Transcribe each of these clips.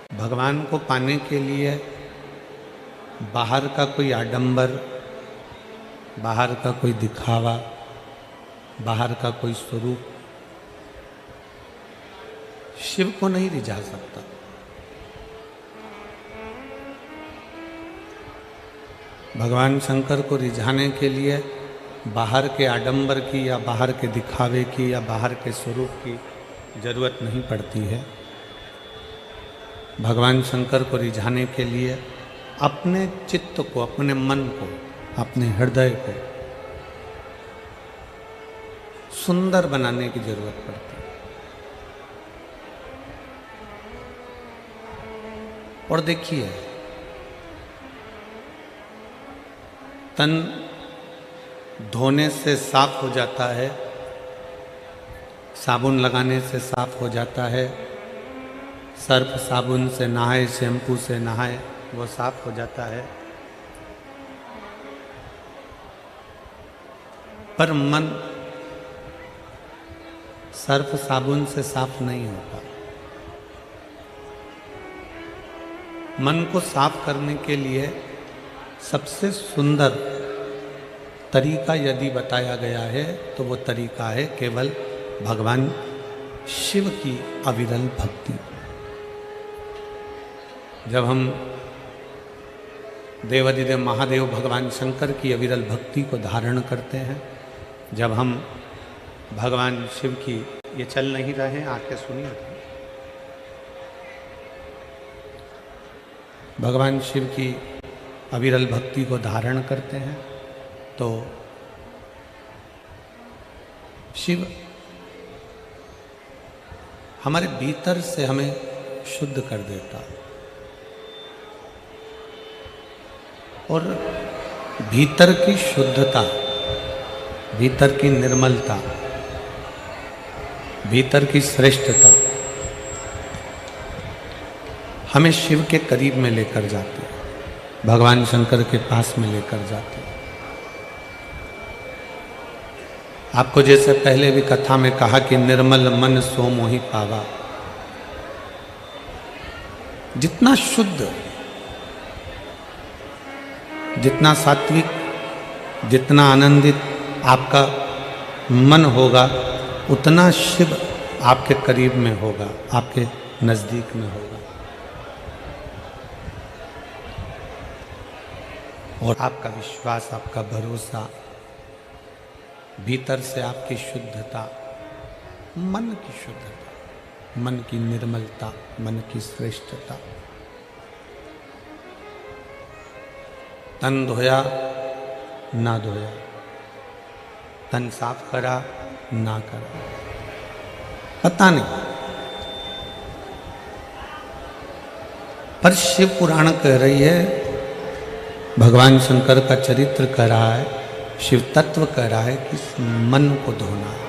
भगवान को पाने के लिए बाहर का कोई आडंबर, बाहर का कोई दिखावा, बाहर का कोई स्वरूप शिव को नहीं रिझा सकता। भगवान शंकर को रिझाने के लिए बाहर के आडंबर की या बाहर के दिखावे की या बाहर के स्वरूप की जरूरत नहीं पड़ती है। भगवान शंकर को रिझाने के लिए अपने चित्त को, अपने मन को, अपने हृदय को सुंदर बनाने की जरूरत पड़ती है। और देखिए, तन धोने से साफ हो जाता है, साबुन लगाने से साफ हो जाता है, सर्फ साबुन से नहाए, शैम्पू से नहाए, वो साफ हो जाता है। पर मन सर्फ साबुन से साफ नहीं होता। मन को साफ करने के लिए सबसे सुंदर तरीका यदि बताया गया है तो वो तरीका है केवल भगवान शिव की अविरल भक्ति। जब हम देवाधिदेव महादेव भगवान शंकर की अविरल भक्ति को धारण करते हैं, जब हम भगवान शिव की, ये चल नहीं रहे, आके सुनिए, भगवान शिव की अविरल भक्ति को धारण करते हैं तो शिव हमारे भीतर से हमें शुद्ध कर देता है। और भीतर की शुद्धता, भीतर की निर्मलता, भीतर की श्रेष्ठता हमें शिव के करीब में लेकर जाती है, भगवान शंकर के पास में लेकर जाती है। आपको जैसे पहले भी कथा में कहा कि निर्मल मन सो मोहि पावा। जितना शुद्ध, जितना सात्विक, जितना आनंदित आपका मन होगा, उतना शिव आपके करीब में होगा, आपके नजदीक में होगा। और आपका विश्वास, आपका भरोसा, भीतर से आपकी शुद्धता, मन की शुद्धता, मन की निर्मलता, मन की श्रेष्ठता। तन धोया ना धोया, तन साफ करा ना करा, पता नहीं। पर शिव पुराण कह रही है, भगवान शंकर का चरित्र कह रहा है, शिव तत्व कह रहा है कि मन को धोना है।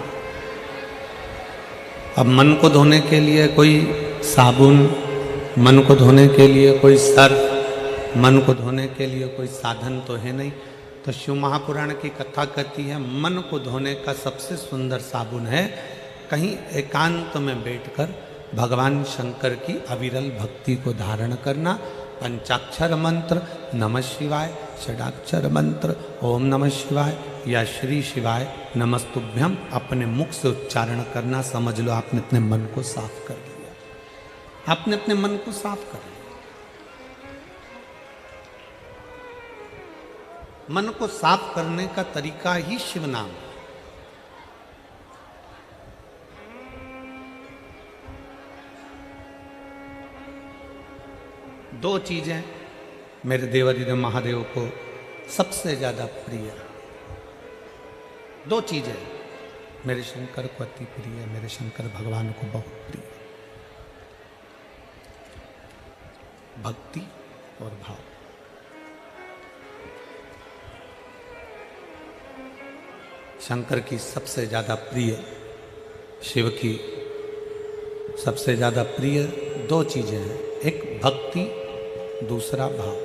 अब मन को धोने के लिए कोई साबुन, मन को धोने के लिए कोई सर्फ, मन को धोने के लिए कोई साधन तो है नहीं। तो शिव महापुराण की कथा कहती है, मन को धोने का सबसे सुंदर साबुन है कहीं एकांत में बैठकर भगवान शंकर की अविरल भक्ति को धारण करना। पंचाक्षर मंत्र नमः शिवाय, षडाक्षर मंत्र ओम नमः शिवाय या श्री शिवाय नमस्तुभ्यम अपने मुख से उच्चारण करना। समझ लो आपने अपने मन को साफ कर लिया, आपने अपने मन को साफ कर लिया। मन को साफ करने का तरीका ही शिव नाम है। दो चीजें मेरे देवाधिदेव महादेव को सबसे ज्यादा प्रिय, दो चीजें मेरे शंकर को अति प्रिय, मेरे शंकर भगवान को बहुत प्रिय, भक्ति और भाव। शंकर की सबसे ज्यादा प्रिय, शिव की सबसे ज्यादा प्रिय दो चीजें हैं, एक भक्ति, दूसरा भाव।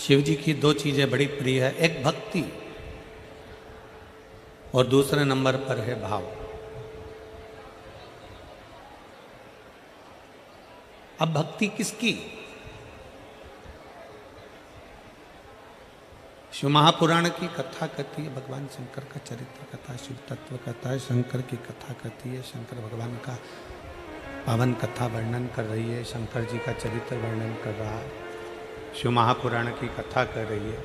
शिव जी की दो चीजें बड़ी प्रिय है, एक भक्ति और दूसरे नंबर पर है भाव। अब भक्ति किसकी? शिव महापुराण की कथा कहती है, भगवान शंकर का चरित्र कथा, शिव तत्व कथा है, शंकर की कथा कहती है, शंकर भगवान का पावन कथा वर्णन कर रही है, शंकर जी का चरित्र वर्णन कर रहा है, शिव महापुराण की कथा कर रही है।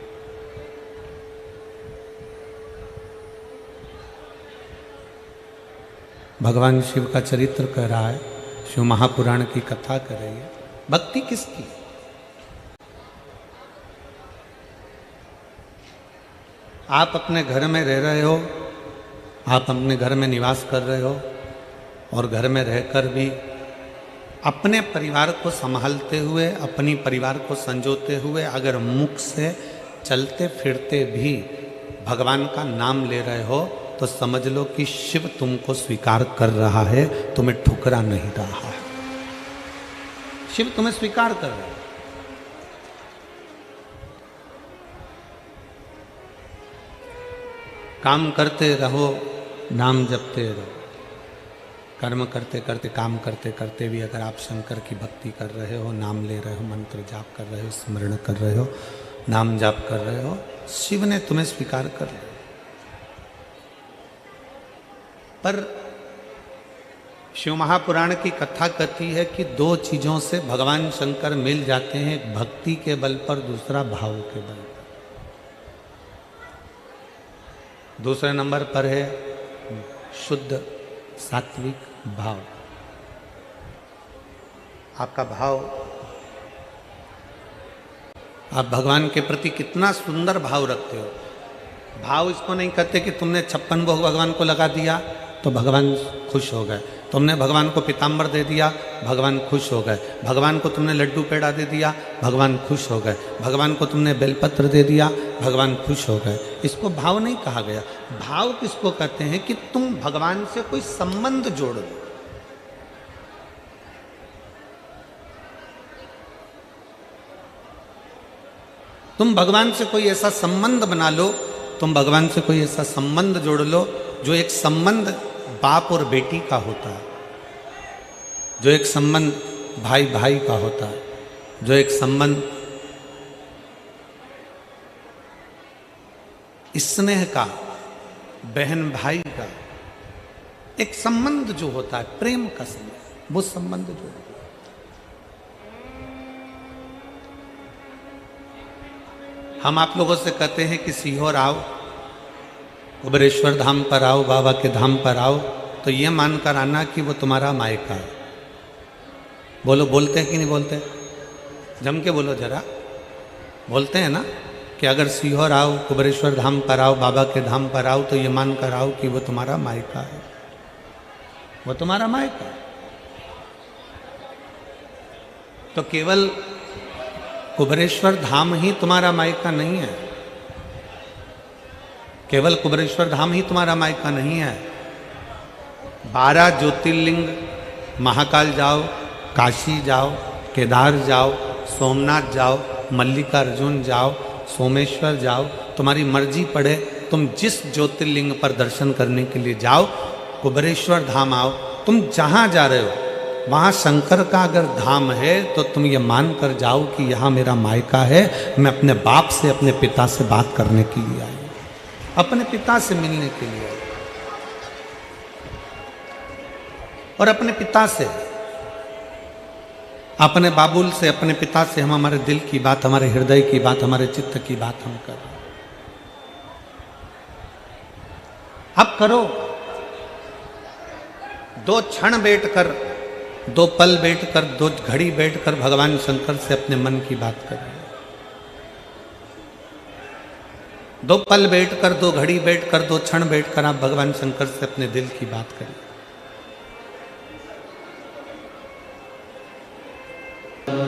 भगवान शिव का चरित्र कर रहा है, शिव महापुराण की कथा कर रही है। भक्ति किसकी? आप अपने घर में रह रहे हो, आप अपने घर में निवास कर रहे हो और घर में रहकर भी अपने परिवार को संभालते हुए, अपनी परिवार को संजोते हुए अगर मुख से चलते फिरते भी भगवान का नाम ले रहे हो तो समझ लो कि शिव तुमको स्वीकार कर रहा है, तुम्हें ठुकरा नहीं रहा है। शिव तुम्हें स्वीकार कर रहा है। काम करते रहो, नाम जपते रहो। कर्म करते करते, काम करते करते भी अगर आप शंकर की भक्ति कर रहे हो, नाम ले रहे हो, मंत्र जाप कर रहे हो, स्मरण कर रहे हो, नाम जाप कर रहे हो, शिव ने तुम्हें स्वीकार कर लिया। पर शिव महापुराण की कथा कहती है कि दो चीजों से भगवान शंकर मिल जाते हैं, एक भक्ति के बल पर, दूसरा भाव के बल पर। दूसरे नंबर पर है शुद्ध सात्विक भाव। आपका भाव, आप भगवान के प्रति कितना सुंदर भाव रखते हो। भाव इसको नहीं कहते कि तुमने 56 भोग भगवान को लगा दिया तो भगवान खुश हो गए, तुमने भगवान को पीताम्बर दे दिया भगवान खुश हो गए, भगवान को तुमने लड्डू पेड़ा दे दिया भगवान खुश हो गए, भगवान को तुमने बेलपत्र दे दिया भगवान खुश हो गए। इसको भाव नहीं कहा गया। भाव किसको कहते हैं कि तुम भगवान से कोई संबंध जोड़ लो। तुम भगवान से कोई ऐसा संबंध बना लो, तुम भगवान से कोई ऐसा संबंध जोड़ लो जो एक संबंध बाप और बेटी का होता है, जो एक संबंध भाई भाई का होता है, जो एक संबंध स्नेह का, बहन भाई का, एक संबंध जो होता है, प्रेम का संबंध, वो संबंध जो है। हम आप लोगों से कहते हैं कि सीहोर आओ, कुबेरेश्वर धाम पर आओ, बाबा के धाम पर आओ, तो ये मानकर आना कि वो तुम्हारा मायका है। बोलो, बोलते हैं कि नहीं बोलते? जम के बोलो जरा। बोलते हैं ना कि अगर सीहोर आओ, कुबेरेश्वर धाम पर आओ, बाबा के धाम पर आओ, तो ये मानकर आओ कि वो तुम्हारा मायका है, वो तुम्हारा मायका है। तो केवल कुबेरेश्वर धाम ही तुम्हारा मायका नहीं है, केवल कुबेरेश्वर धाम ही तुम्हारा मायका नहीं है। 12 ज्योतिर्लिंग, महाकाल जाओ, काशी जाओ, केदार जाओ, सोमनाथ जाओ, मल्लिकार्जुन जाओ, सोमेश्वर जाओ, तुम्हारी मर्जी पड़े, तुम जिस ज्योतिर्लिंग पर दर्शन करने के लिए जाओ, कुबेरेश्वर धाम आओ। तुम जहाँ जा रहे हो वहाँ शंकर का अगर धाम है तो तुम ये मान कर जाओ कि यहाँ मेरा मायका है, मैं अपने बाप से, अपने पिता से बात करने के लिए आई, अपने पिता से मिलने के लिए आई। और अपने पिता से, अपने बाबुल से, अपने पिता से हम हमारे दिल की बात, हमारे हृदय की बात, हमारे चित्त की बात हम कर रहे हैं। अब करो, 2 क्षण बैठकर, 2 पल बैठकर, 2 घड़ी बैठकर भगवान शंकर से अपने मन की बात करें। 2 पल बैठकर, 2 घड़ी बैठकर, 2 क्षण बैठकर आप भगवान शंकर से अपने दिल की बात करें।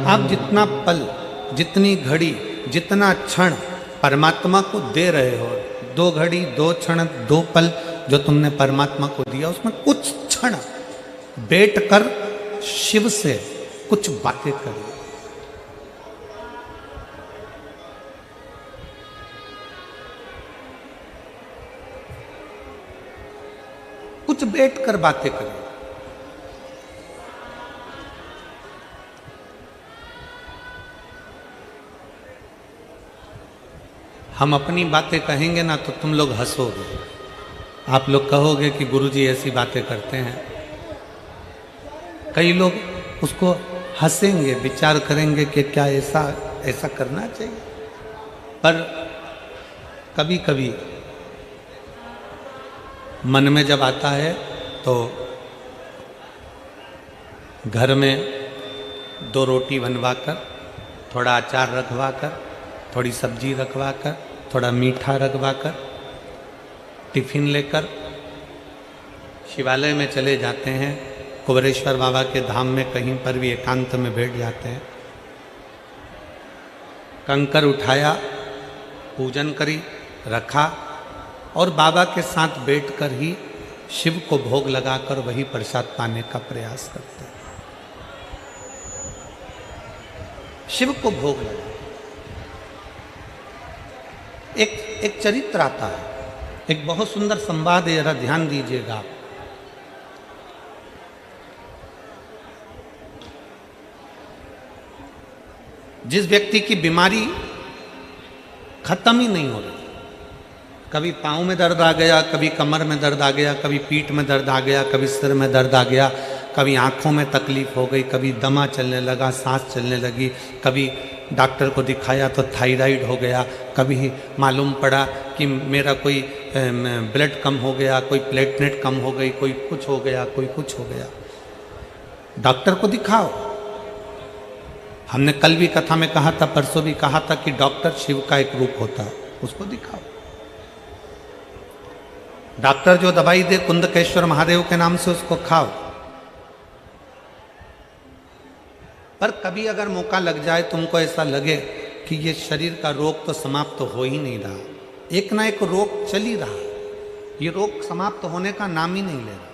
आप जितना पल, जितनी घड़ी, जितना क्षण परमात्मा को दे रहे हो, 2 घड़ी, 2 क्षण, 2 पल जो तुमने परमात्मा को दिया, उसमें कुछ क्षण बैठकर शिव से कुछ बातें करो। कुछ बैठ कर बातें करें। हम अपनी बातें कहेंगे ना तो तुम लोग हंसोगे, आप लोग कहोगे कि गुरुजी ऐसी बातें करते हैं। कई लोग उसको हंसेंगे, विचार करेंगे कि क्या ऐसा करना चाहिए। पर कभी कभी मन में जब आता है तो घर में 2 रोटी बनवा कर, थोड़ा अचार रखवा कर, थोड़ी सब्जी रखवा कर, थोड़ा मीठा रखवा कर, टिफिन लेकर शिवालय में चले जाते हैं। कुबेरेश्वर बाबा के धाम में कहीं पर भी एकांत में बैठ जाते हैं। कंकर उठाया, पूजन करी, रखा और बाबा के साथ बैठकर ही शिव को भोग लगाकर वही प्रसाद पाने का प्रयास करते हैं। शिव को भोग लगा। एक चरित्र आता है, एक बहुत सुंदर संवाद है, जरा ध्यान दीजिएगा। जिस व्यक्ति की बीमारी खत्म ही नहीं हो रही, कभी पाँव में दर्द आ गया, कभी कमर में दर्द आ गया, कभी पीठ में दर्द आ गया, कभी सिर में दर्द आ गया, कभी आँखों में तकलीफ हो गई, कभी दमा चलने लगा, सांस चलने लगी, कभी डॉक्टर को दिखाया तो थायराइड हो गया, कभी मालूम पड़ा कि मेरा कोई ब्लड कम हो गया, कोई प्लेटलेट कम हो गई, कोई कुछ हो गया, कोई कुछ हो गया। डॉक्टर को दिखाओ। हमने कल भी कथा में कहा था, परसों भी कहा था कि डॉक्टर शिव का एक रूप होता है, उसको दिखाओ। डॉक्टर जो दवाई दे कुंदकेश्वर महादेव के नाम से उसको खाओ। पर कभी अगर मौका लग जाए, तुमको ऐसा लगे कि ये शरीर का रोग तो समाप्त हो ही नहीं रहा, एक ना एक रोग चल ही रहा, ये रोग समाप्त होने का नाम ही नहीं ले रहा,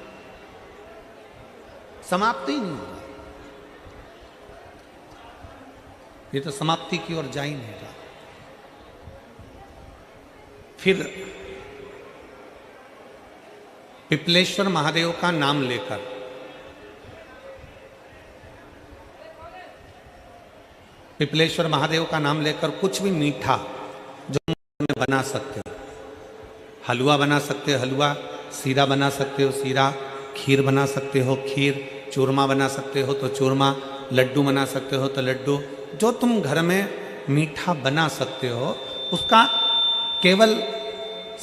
समाप्त ही नहीं हो रहा, ये तो समाप्ति की ओर जा ही नहीं रहा। फिर पिपलेश्वर महादेव का नाम लेकर पिपलेश्वर महादेव का नाम लेकर कुछ भी मीठा जो में बना सकते हो, हलवा बना सकते हो हलवा, सीरा बना सकते हो सीरा, खीर बना सकते हो खीर, चूरमा बना सकते हो तो चूरमा, लड्डू बना सकते हो तो लड्डू, जो तुम घर में मीठा बना सकते हो उसका केवल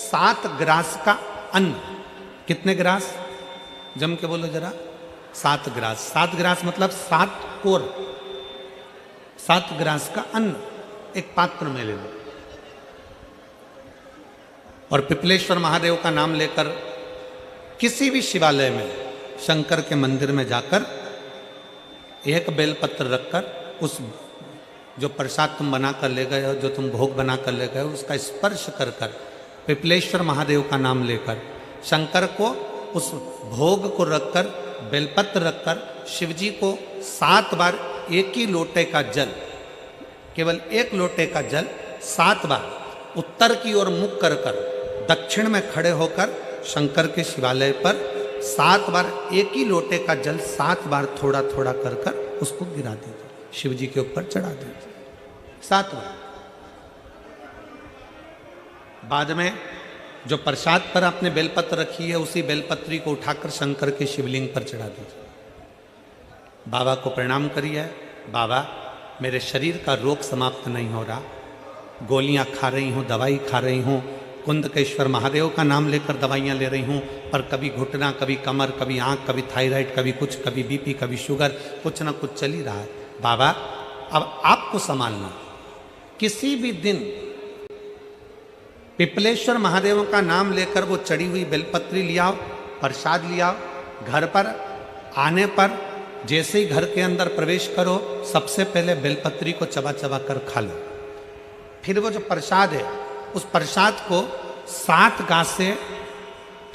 7 ग्रास का अन्न। कितने ग्रास? जम के बोलो जरा। 7 ग्रास। 7 ग्रास मतलब 7 कोर, 7 ग्रास का अन्न एक पात्र में ले लो और पिपलेश्वर महादेव का नाम लेकर किसी भी शिवालय में, शंकर के मंदिर में जाकर एक बेलपत्र रखकर उस जो प्रसाद तुम बना कर ले गए हो, जो तुम भोग बना कर ले गए हो, उसका स्पर्श कर कर पिपलेश्वर महादेव का नाम लेकर शंकर को उस भोग को रखकर, बेलपत्र रखकर शिवजी को 7 बार एक ही लोटे का जल, केवल एक लोटे का जल 7 बार उत्तर की ओर मुख कर कर दक्षिण में खड़े होकर शंकर के शिवालय पर 7 बार एक ही लोटे का जल 7 बार थोड़ा थोड़ा कर कर उसको गिरा दीजिए, शिव जी के ऊपर चढ़ा दीजिए 7 बार। बाद में जो प्रसाद पर आपने बेलपत्र रखी है उसी बेलपत्री को उठाकर शंकर के शिवलिंग पर चढ़ा दीजिए। बाबा को प्रणाम करिए, बाबा मेरे शरीर का रोग समाप्त नहीं हो रहा, गोलियां खा रही हूँ, दवाई खा रही हूँ, कुंदकेश्वर महादेव का नाम लेकर दवाइयाँ ले रही हूँ, पर कभी घुटना, कभी कमर, कभी आँख, कभी थायराइड, कभी कुछ, कभी बीपी, कभी शुगर, कुछ ना कुछ चल ही रहा है। बाबा अब आपको संभालना। किसी भी दिन पिपलेश्वर महादेव का नाम लेकर वो चढ़ी हुई बेलपत्री लियाओ, प्रसाद लियाओ, घर पर आने पर जैसे ही घर के अंदर प्रवेश करो सबसे पहले बेलपत्री को चबा चबा कर खा लो। फिर वो जो प्रसाद है उस प्रसाद को 7 गांठ से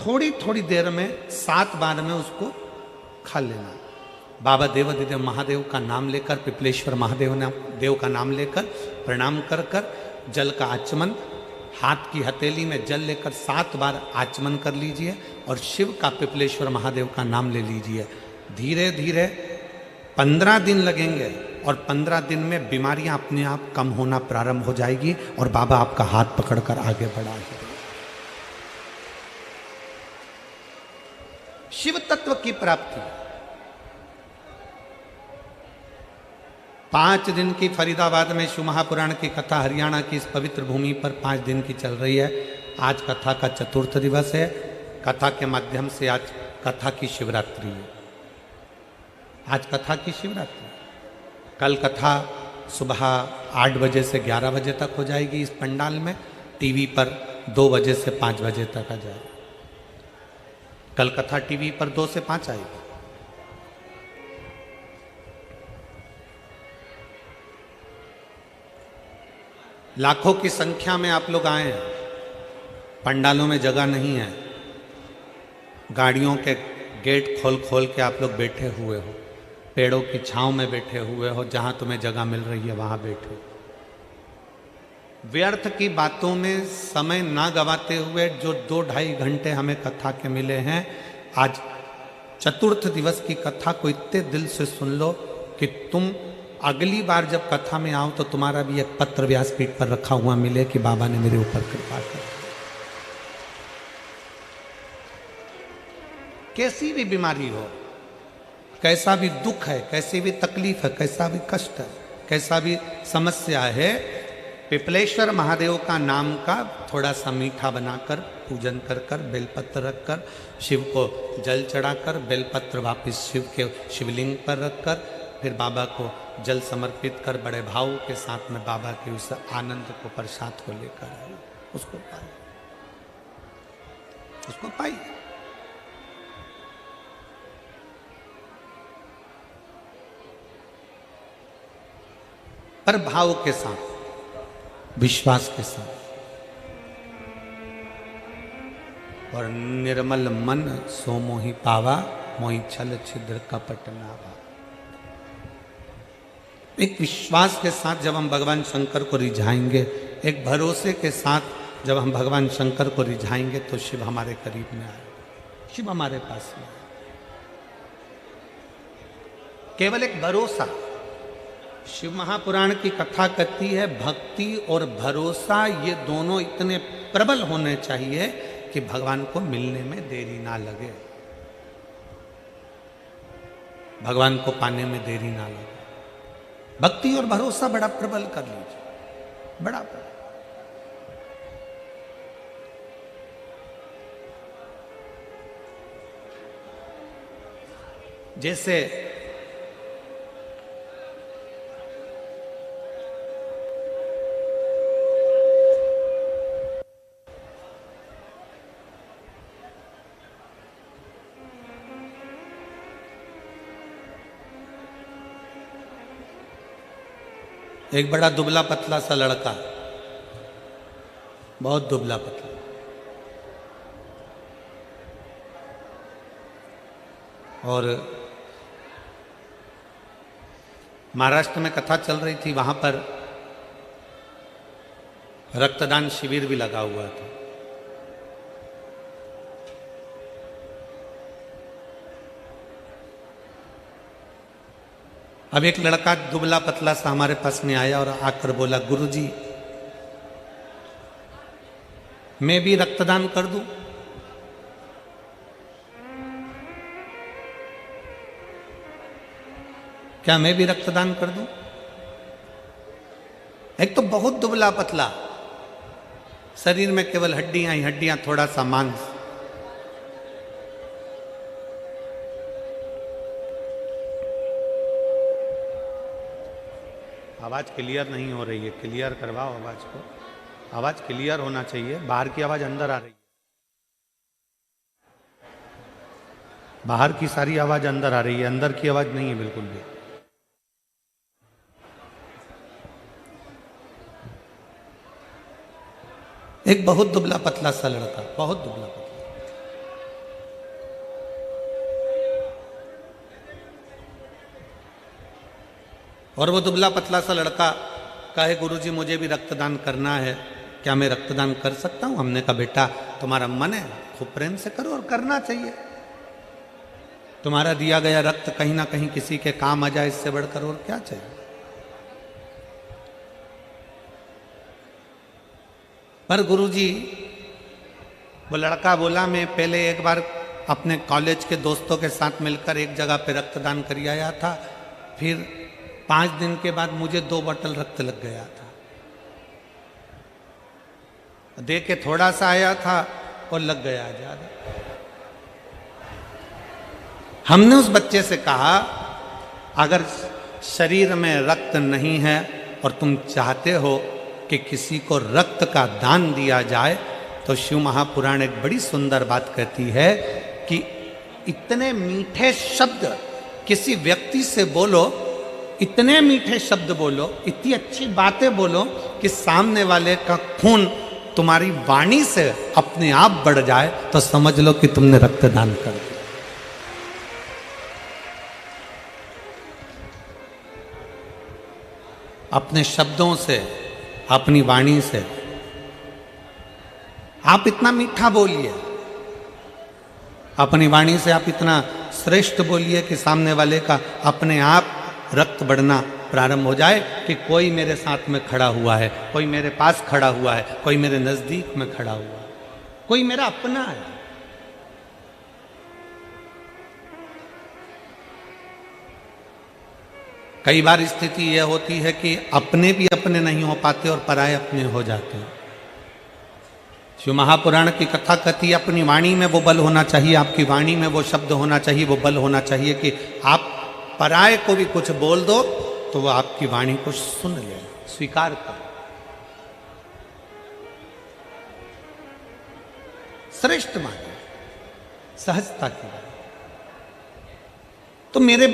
थोड़ी थोड़ी देर में 7 बार में उसको खा लेना। बाबा देवाधिदेव महादेव का नाम लेकर, पिपलेश्वर महादेव का नाम लेकर प्रणाम कर कर जल का आचमन, हाथ की हथेली में जल लेकर 7 बार आचमन कर लीजिए और शिव का पिपलेश्वर महादेव का नाम ले लीजिए। धीरे धीरे 15 दिन लगेंगे और 15 दिन में बीमारियां अपने आप कम होना प्रारंभ हो जाएगी और बाबा आपका हाथ पकड़कर आगे बढ़ाएंगे। शिव तत्व की प्राप्ति 5 दिन की फरीदाबाद में शिव महापुराण की कथा हरियाणा की इस पवित्र भूमि पर 5 दिन की चल रही है। आज कथा का चतुर्थ दिवस है। कथा के माध्यम से आज कथा की शिवरात्रि है। आज कथा की शिवरात्रि। कल कथा सुबह 8 बजे से 11 बजे तक हो जाएगी इस पंडाल में। टीवी पर 2 बजे से 5 बजे तक आ जाएगी। कल कथा टीवी पर 2 से 5 आएगी। लाखों की संख्या में आप लोग आए हैं। पंडालों में जगह नहीं है। गाड़ियों के गेट खोल खोल के आप लोग बैठे हुए हो। पेड़ों की छांव में बैठे हुए हो। जहां तुम्हें जगह मिल रही है वहां बैठो। व्यर्थ की बातों में समय ना गवाते हुए जो 2-2.5 घंटे हमें कथा के मिले हैं, आज चतुर्थ दिवस की कथा को इतने दिल से सुन लो कि तुम अगली बार जब कथा में आओ तो तुम्हारा भी एक पत्र व्यासपीठ पर रखा हुआ मिले कि बाबा ने मेरे ऊपर कृपा की। कैसी भी बीमारी हो, कैसा भी दुख है, कैसी भी तकलीफ है, कैसा भी कष्ट है, कैसा भी समस्या है, पिपलेश्वर महादेव का नाम का थोड़ा सा मीठा बनाकर पूजन कर कर बेलपत्र रखकर शिव को जल चढ़ाकर बेलपत्र वापस शिव के शिवलिंग पर रखकर फिर बाबा को जल समर्पित कर बड़े भाव के साथ में बाबा के उस आनंद को प्रसाद को लेकर आए। उसको पाइए, उसको पाइए। पर भाव के साथ, विश्वास के साथ और निर्मल मन सो मोहि पावा, मोहि छल छिद्र कपट नावा। एक विश्वास के साथ जब हम भगवान शंकर को रिझाएंगे, एक भरोसे के साथ जब हम भगवान शंकर को रिझाएंगे तो शिव हमारे करीब में आए, शिव हमारे पास में आए। केवल एक भरोसा। शिव महापुराण की कथा कहती है भक्ति और भरोसा ये दोनों इतने प्रबल होने चाहिए कि भगवान को मिलने में देरी ना लगे, भगवान को पाने में देरी ना लगे। भक्ति और भरोसा बड़ा प्रबल कर लीजिए, बड़ा प्रबल। जैसे एक बड़ा दुबला पतला सा लड़का, बहुत दुबला पतला, और महाराष्ट्र में कथा चल रही थी। वहां पर रक्तदान शिविर भी लगा हुआ था। अब एक लड़का दुबला पतला सा हमारे पास में आया और आकर बोला, गुरुजी मैं भी रक्तदान कर दूं? क्या मैं भी रक्तदान कर दूं? एक तो बहुत दुबला पतला, शरीर में केवल हड्डियां ही हड्डियां, थोड़ा सा मांस। आवाज क्लियर नहीं हो रही है, क्लियर करवाओ आवाज को। आवाज क्लियर होना चाहिए। बाहर की आवाज अंदर आ रही है, बाहर की सारी आवाज अंदर आ रही है, अंदर की आवाज नहीं है बिल्कुल भी। एक बहुत दुबला पतला सा लड़का, बहुत दुबला पतला, और वो दुबला पतला सा लड़का कहे, गुरुजी मुझे भी रक्तदान करना है, क्या मैं रक्तदान कर सकता हूं? हमने कहा बेटा तुम्हारा मन है, खूब प्रेम से करो, और करना चाहिए। तुम्हारा दिया गया रक्त कहीं ना कहीं किसी के काम आ जाए, इससे बढ़कर और क्या चाहिए। पर गुरुजी, वो लड़का बोला, मैं पहले एक बार अपने कॉलेज के दोस्तों के साथ मिलकर एक जगह पे रक्तदान कर आया था, फिर 5 दिन के बाद मुझे 2 बोतल रक्त लग गया था। दे के थोड़ा सा आया था और लग गया ज्यादा। हमने उस बच्चे से कहा, अगर शरीर में रक्त नहीं है और तुम चाहते हो कि किसी को रक्त का दान दिया जाए, तो शिव महापुराण एक बड़ी सुंदर बात कहती है कि इतने मीठे शब्द किसी व्यक्ति से बोलो, इतने मीठे शब्द बोलो, इतनी अच्छी बातें बोलो कि सामने वाले का खून तुम्हारी वाणी से अपने आप बढ़ जाए, तो समझ लो कि तुमने रक्तदान कर दिया। अपने शब्दों से, अपनी वाणी से आप इतना मीठा बोलिए, अपनी वाणी से आप इतना श्रेष्ठ बोलिए कि सामने वाले का अपने आप रक्त बढ़ना प्रारंभ हो जाए कि कोई मेरे साथ में खड़ा हुआ है, कोई मेरे पास खड़ा हुआ है, कोई मेरे नजदीक में खड़ा हुआ है, कोई मेरा अपना है। कई बार स्थिति यह होती है कि अपने भी अपने नहीं हो पाते और पराये अपने हो जाते हैं। शिव महापुराण की कथा कहती है, अपनी वाणी में वो बल होना चाहिए, आपकी वाणी में वो शब्द होना चाहिए, वो बल होना चाहिए कि आप पराये को भी कुछ बोल दो तो वो आपकी वाणी को सुन ले, स्वीकार कर। श्रेष्ठ माने, सहजता की बात। तो मेरे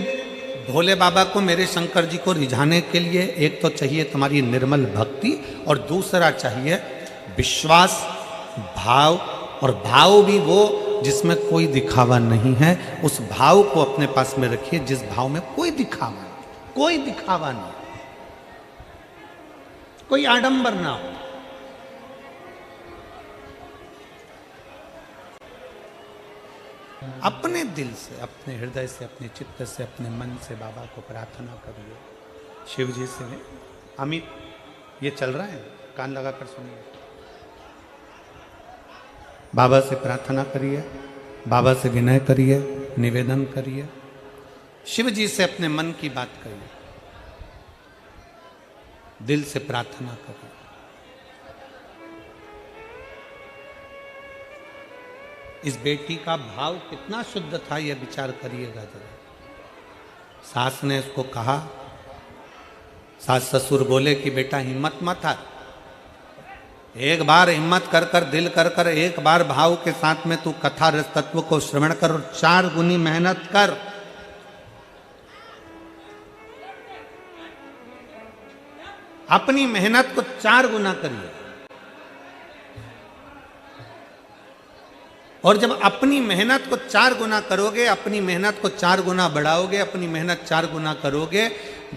भोले बाबा को, मेरे शंकर जी को रिझाने के लिए एक तो चाहिए तुम्हारी निर्मल भक्ति, और दूसरा चाहिए विश्वास, भाव। और भाव भी वो जिसमें कोई दिखावा नहीं है, उस भाव को अपने पास में रखिए जिस भाव में कोई दिखावा नहीं, कोई दिखावा नहीं, कोई आडंबर ना हो। अपने दिल से, अपने हृदय से, अपने चित्त से, अपने मन से बाबा को प्रार्थना करिए। शिव जी से, अमित ये चल रहा है, कान लगाकर सुनिए। बाबा से प्रार्थना करिए, बाबा से विनय करिए, निवेदन करिए, शिव जी से अपने मन की बात करिए, दिल से प्रार्थना करिए। इस बेटी का भाव कितना शुद्ध था, यह विचार करिएगा जरा। सास ने इसको कहा, सास ससुर बोले कि बेटा हिम्मत मत हार, एक बार हिम्मत कर कर, दिल कर कर, एक बार भाव के साथ में तू कथा रस तत्व को श्रवण कर और 4 गुनी मेहनत कर। अपनी मेहनत को 4 गुना करिए। और जब अपनी मेहनत को 4 गुना करोगे, अपनी मेहनत को 4 गुना बढ़ाओगे, अपनी मेहनत 4 गुना करोगे,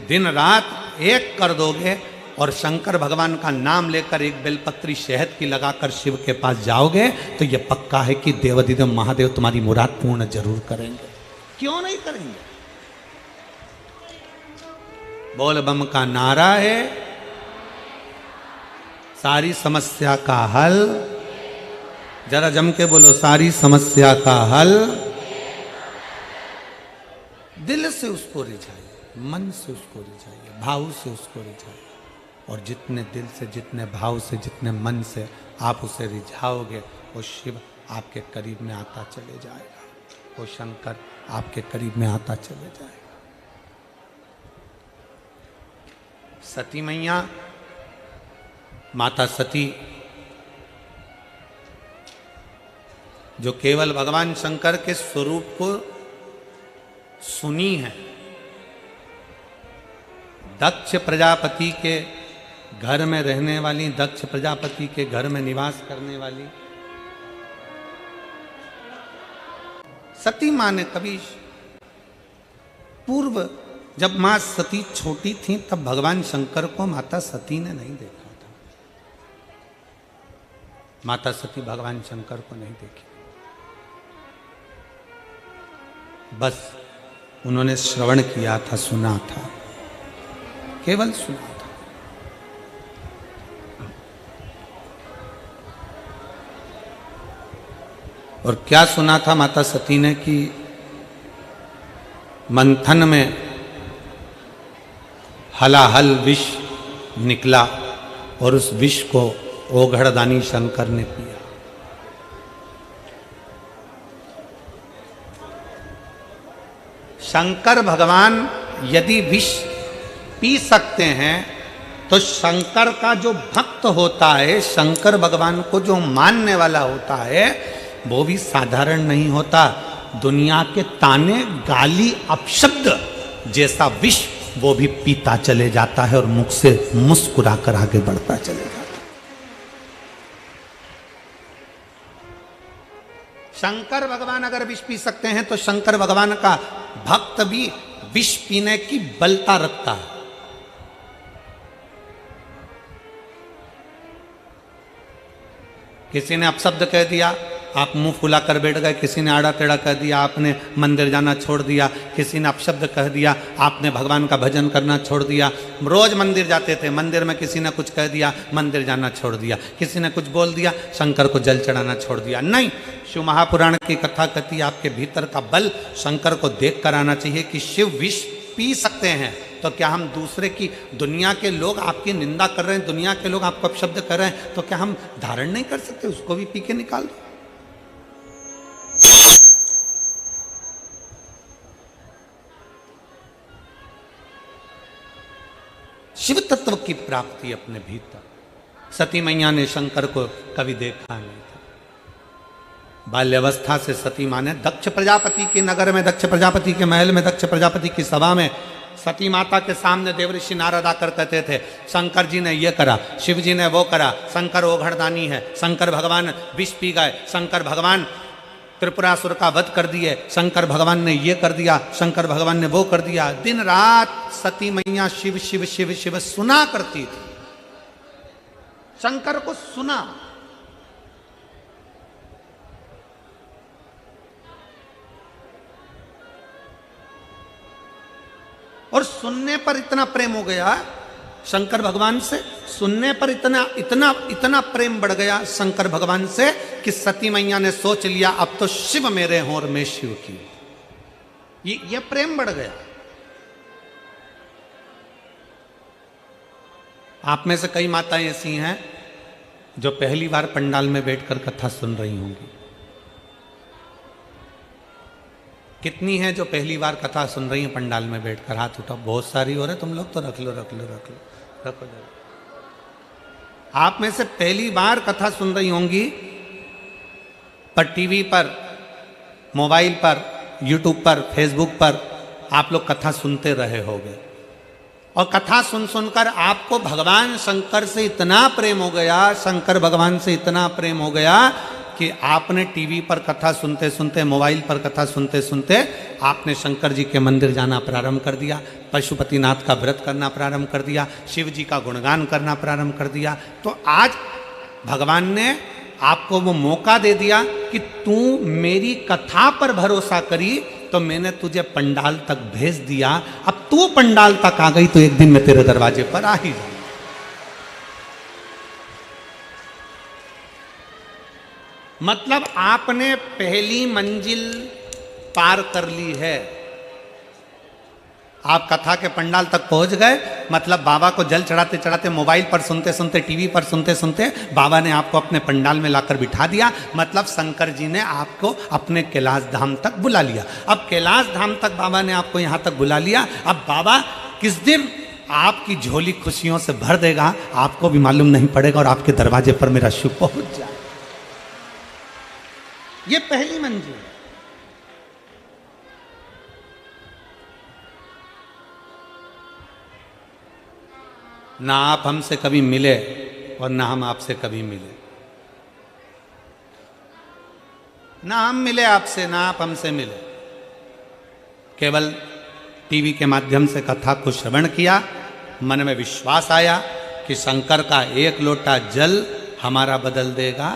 दिन रात एक कर दोगे और शंकर भगवान का नाम लेकर एक बेलपत्री शहद की लगाकर शिव के पास जाओगे, तो यह पक्का है कि देवाधिदेव महादेव तुम्हारी मुराद पूर्ण जरूर करेंगे। क्यों नहीं करेंगे? बोल बम का नारा है, सारी समस्या का हल। जरा जम के बोलो, सारी समस्या का हल। दिल से उसको रिझाइए, मन से उसको रिझाइए, भाव से उसको रिझाइए। और जितने दिल से, जितने भाव से, जितने मन से आप उसे रिझाओगे, वो शिव आपके करीब में आता चले जाएगा, वो शंकर आपके करीब में आता चले जाएगा। सती मैया, माता सती, जो केवल भगवान शंकर के स्वरूप को सुनी है, दक्ष प्रजापति के घर में रहने वाली, दक्ष प्रजापति के घर में निवास करने वाली सती मां ने कभी पूर्व, जब मां सती छोटी थी, तब भगवान शंकर को माता सती ने नहीं देखा था। माता सती भगवान शंकर को नहीं देखी, बस उन्होंने श्रवण किया था, सुना था, केवल सुना था। और क्या सुना था माता सती ने कि मंथन में हलाहल विष निकला और उस विष को ओघड़दानी शंकर ने पिया। शंकर भगवान यदि विष पी सकते हैं तो शंकर का जो भक्त होता है, शंकर भगवान को जो मानने वाला होता है, वो भी साधारण नहीं होता। दुनिया के ताने, गाली, अपशब्द जैसा विष वो भी पीता चले जाता है और मुख से मुस्कुरा कर आगे बढ़ता चले जाता है। शंकर भगवान अगर विष पी सकते हैं तो शंकर भगवान का भक्त भी विष पीने की बलता रखता है। किसी ने अपशब्द कह दिया, आप मुंह फुला कर बैठ गए। किसी ने आड़ा टेढ़ा कह दिया, आपने मंदिर जाना छोड़ दिया। किसी ने अपशब्द कह दिया, आपने भगवान का भजन करना छोड़ दिया। रोज मंदिर जाते थे, मंदिर में किसी ने कुछ कह दिया, मंदिर जाना छोड़ दिया। किसी ने कुछ बोल दिया, शंकर को जल चढ़ाना छोड़ दिया। नहीं, शिव महापुराण की कथा कहती है आपके भीतर का बल शंकर को देख कर आना चाहिए कि शिव विष पी सकते हैं, तो क्या हम दूसरे की, दुनिया के लोग आपकी निंदा कर रहे हैं, दुनिया के लोग आपको अपशब्द कर रहे हैं, तो क्या हम धारण नहीं कर सकते? उसको भी पी के निकाल दो। शिव तत्व की प्राप्ति अपने भीतर। सती मैया ने शंकर को कभी देखा नहीं था। बाल्यावस्था से सती माँ ने दक्ष प्रजापति के नगर में, दक्ष प्रजापति के महल में, दक्ष प्रजापति की सभा में सती माता के सामने देवऋषि नारद आकर कहते थे, शंकर जी ने ये करा, शिव जी ने वो करा, शंकर ओघड़दानी है, शंकर भगवान विष पी गए, शंकर भगवान त्रिपुरासुर का वध कर दिए, शंकर भगवान ने ये कर दिया, शंकर भगवान ने वो कर दिया। दिन रात सती मैया शिव शिव शिव शिव सुना करती थी, शंकर को सुना। और सुनने पर इतना प्रेम हो गया शंकर भगवान से, सुनने पर इतना इतना इतना प्रेम बढ़ गया शंकर भगवान से कि सती मैया ने सोच लिया अब तो शिव मेरे हों और मैं शिव की। ये प्रेम बढ़ गया। आप में से कई माताएं ऐसी हैं जो पहली बार पंडाल में बैठकर कथा सुन रही होंगी। कितनी हैं जो पहली बार कथा सुन रही हैं पंडाल में बैठकर? हाथ उठाओ। बहुत सारी हो रहे तुम लोग तो रख लो रख लो रख लो रखो जरा। आप में से पहली बार कथा सुन रही होंगी, पर टीवी पर, मोबाइल पर, यूट्यूब पर, फेसबुक पर आप लोग कथा सुनते रहे होंगे। और कथा सुन सुनकर आपको भगवान शंकर से इतना प्रेम हो गया, शंकर भगवान से इतना प्रेम हो गया कि आपने टीवी पर कथा सुनते सुनते, मोबाइल पर कथा सुनते सुनते आपने शंकर जी के मंदिर जाना प्रारंभ कर दिया, पशुपतिनाथ का व्रत करना प्रारंभ कर दिया, शिव जी का गुणगान करना प्रारंभ कर दिया। तो आज भगवान ने आपको वो मौका दे दिया कि तू मेरी कथा पर भरोसा करी तो मैंने तुझे पंडाल तक भेज दिया। अब तू पंडाल तक आ गई तो एक दिन मैं तेरे दरवाजे पर आ ही जाऊंगा। मतलब आपने पहली मंजिल पार कर ली है। आप कथा के पंडाल तक पहुंच गए, मतलब बाबा को जल चढ़ाते चढ़ाते, मोबाइल पर सुनते सुनते, टीवी पर सुनते सुनते बाबा ने आपको अपने पंडाल में लाकर बिठा दिया। मतलब शंकर जी ने आपको अपने कैलाश धाम तक बुला लिया। अब कैलाश धाम तक बाबा ने आपको यहाँ तक बुला लिया। अब बाबा किस दिन आपकी झोली खुशियों से भर देगा आपको भी मालूम नहीं पड़ेगा और आपके दरवाजे पर मेरा शिव पहुंच जाए। ये पहली मंजिल। ना आप हमसे कभी मिले और ना हम आपसे कभी मिले, ना हम मिले आपसे ना आप हमसे मिले। केवल टीवी के माध्यम से कथा को श्रवण किया, मन में विश्वास आया कि शंकर का एक लोटा जल हमारा बदल देगा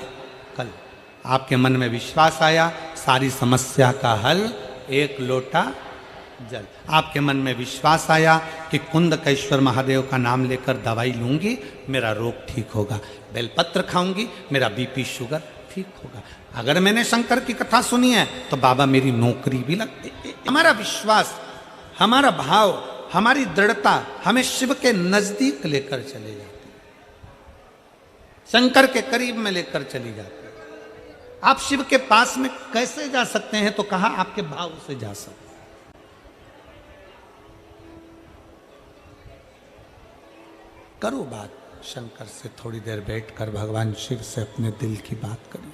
आपके मन में विश्वास आया, सारी समस्या का हल एक लोटा जल। आपके मन में विश्वास आया कि कुंदकेश्वर महादेव का नाम लेकर दवाई लूंगी, मेरा रोग ठीक होगा, बेलपत्र खाऊंगी, मेरा बीपी शुगर ठीक होगा। अगर मैंने शंकर की कथा सुनी है तो बाबा मेरी नौकरी भी लगती। हमारा विश्वास, हमारा भाव, हमारी दृढ़ता हमें शिव के नजदीक लेकर चले जाती, शंकर के करीब में लेकर चली जाती। आप शिव के पास में कैसे जा सकते हैं? तो कहा आपके भाव से जा सकते। करो बात शंकर से, थोड़ी देर बैठकर भगवान शिव से अपने दिल की बात करिए।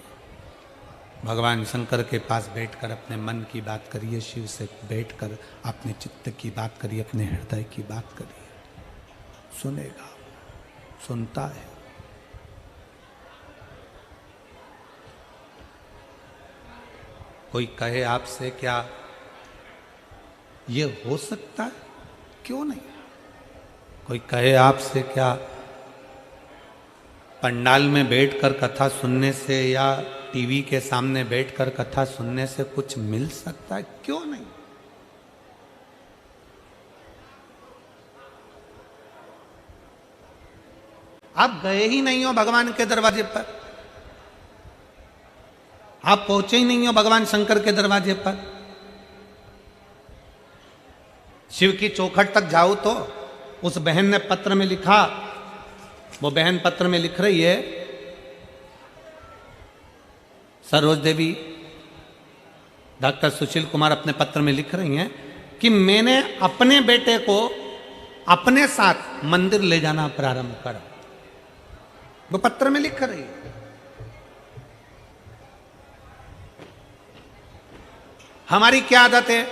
भगवान शंकर के पास बैठकर अपने मन की बात करिए, शिव से बैठकर अपने चित्त की बात करिए, अपने हृदय की बात करिए। सुनेगा, सुनता है। कोई कहे आपसे क्या ये हो सकता है? क्यों नहीं? कोई कहे आपसे क्या पंडाल में बैठकर कथा सुनने से या टीवी के सामने बैठकर कथा सुनने से कुछ मिल सकता है? क्यों नहीं? आप गए ही नहीं हो भगवान के दरवाजे पर, आप पहुंचे ही नहीं हो भगवान शंकर के दरवाजे पर। शिव की चौखट तक जाओ तो उस बहन ने पत्र में लिखा, वो बहन पत्र में लिख रही है, सरोज देवी, डॉक्टर सुशील कुमार अपने पत्र में लिख रही हैं कि मैंने अपने बेटे को अपने साथ मंदिर ले जाना प्रारंभ करा। वो पत्र में लिख रही है। हमारी क्या आदत है?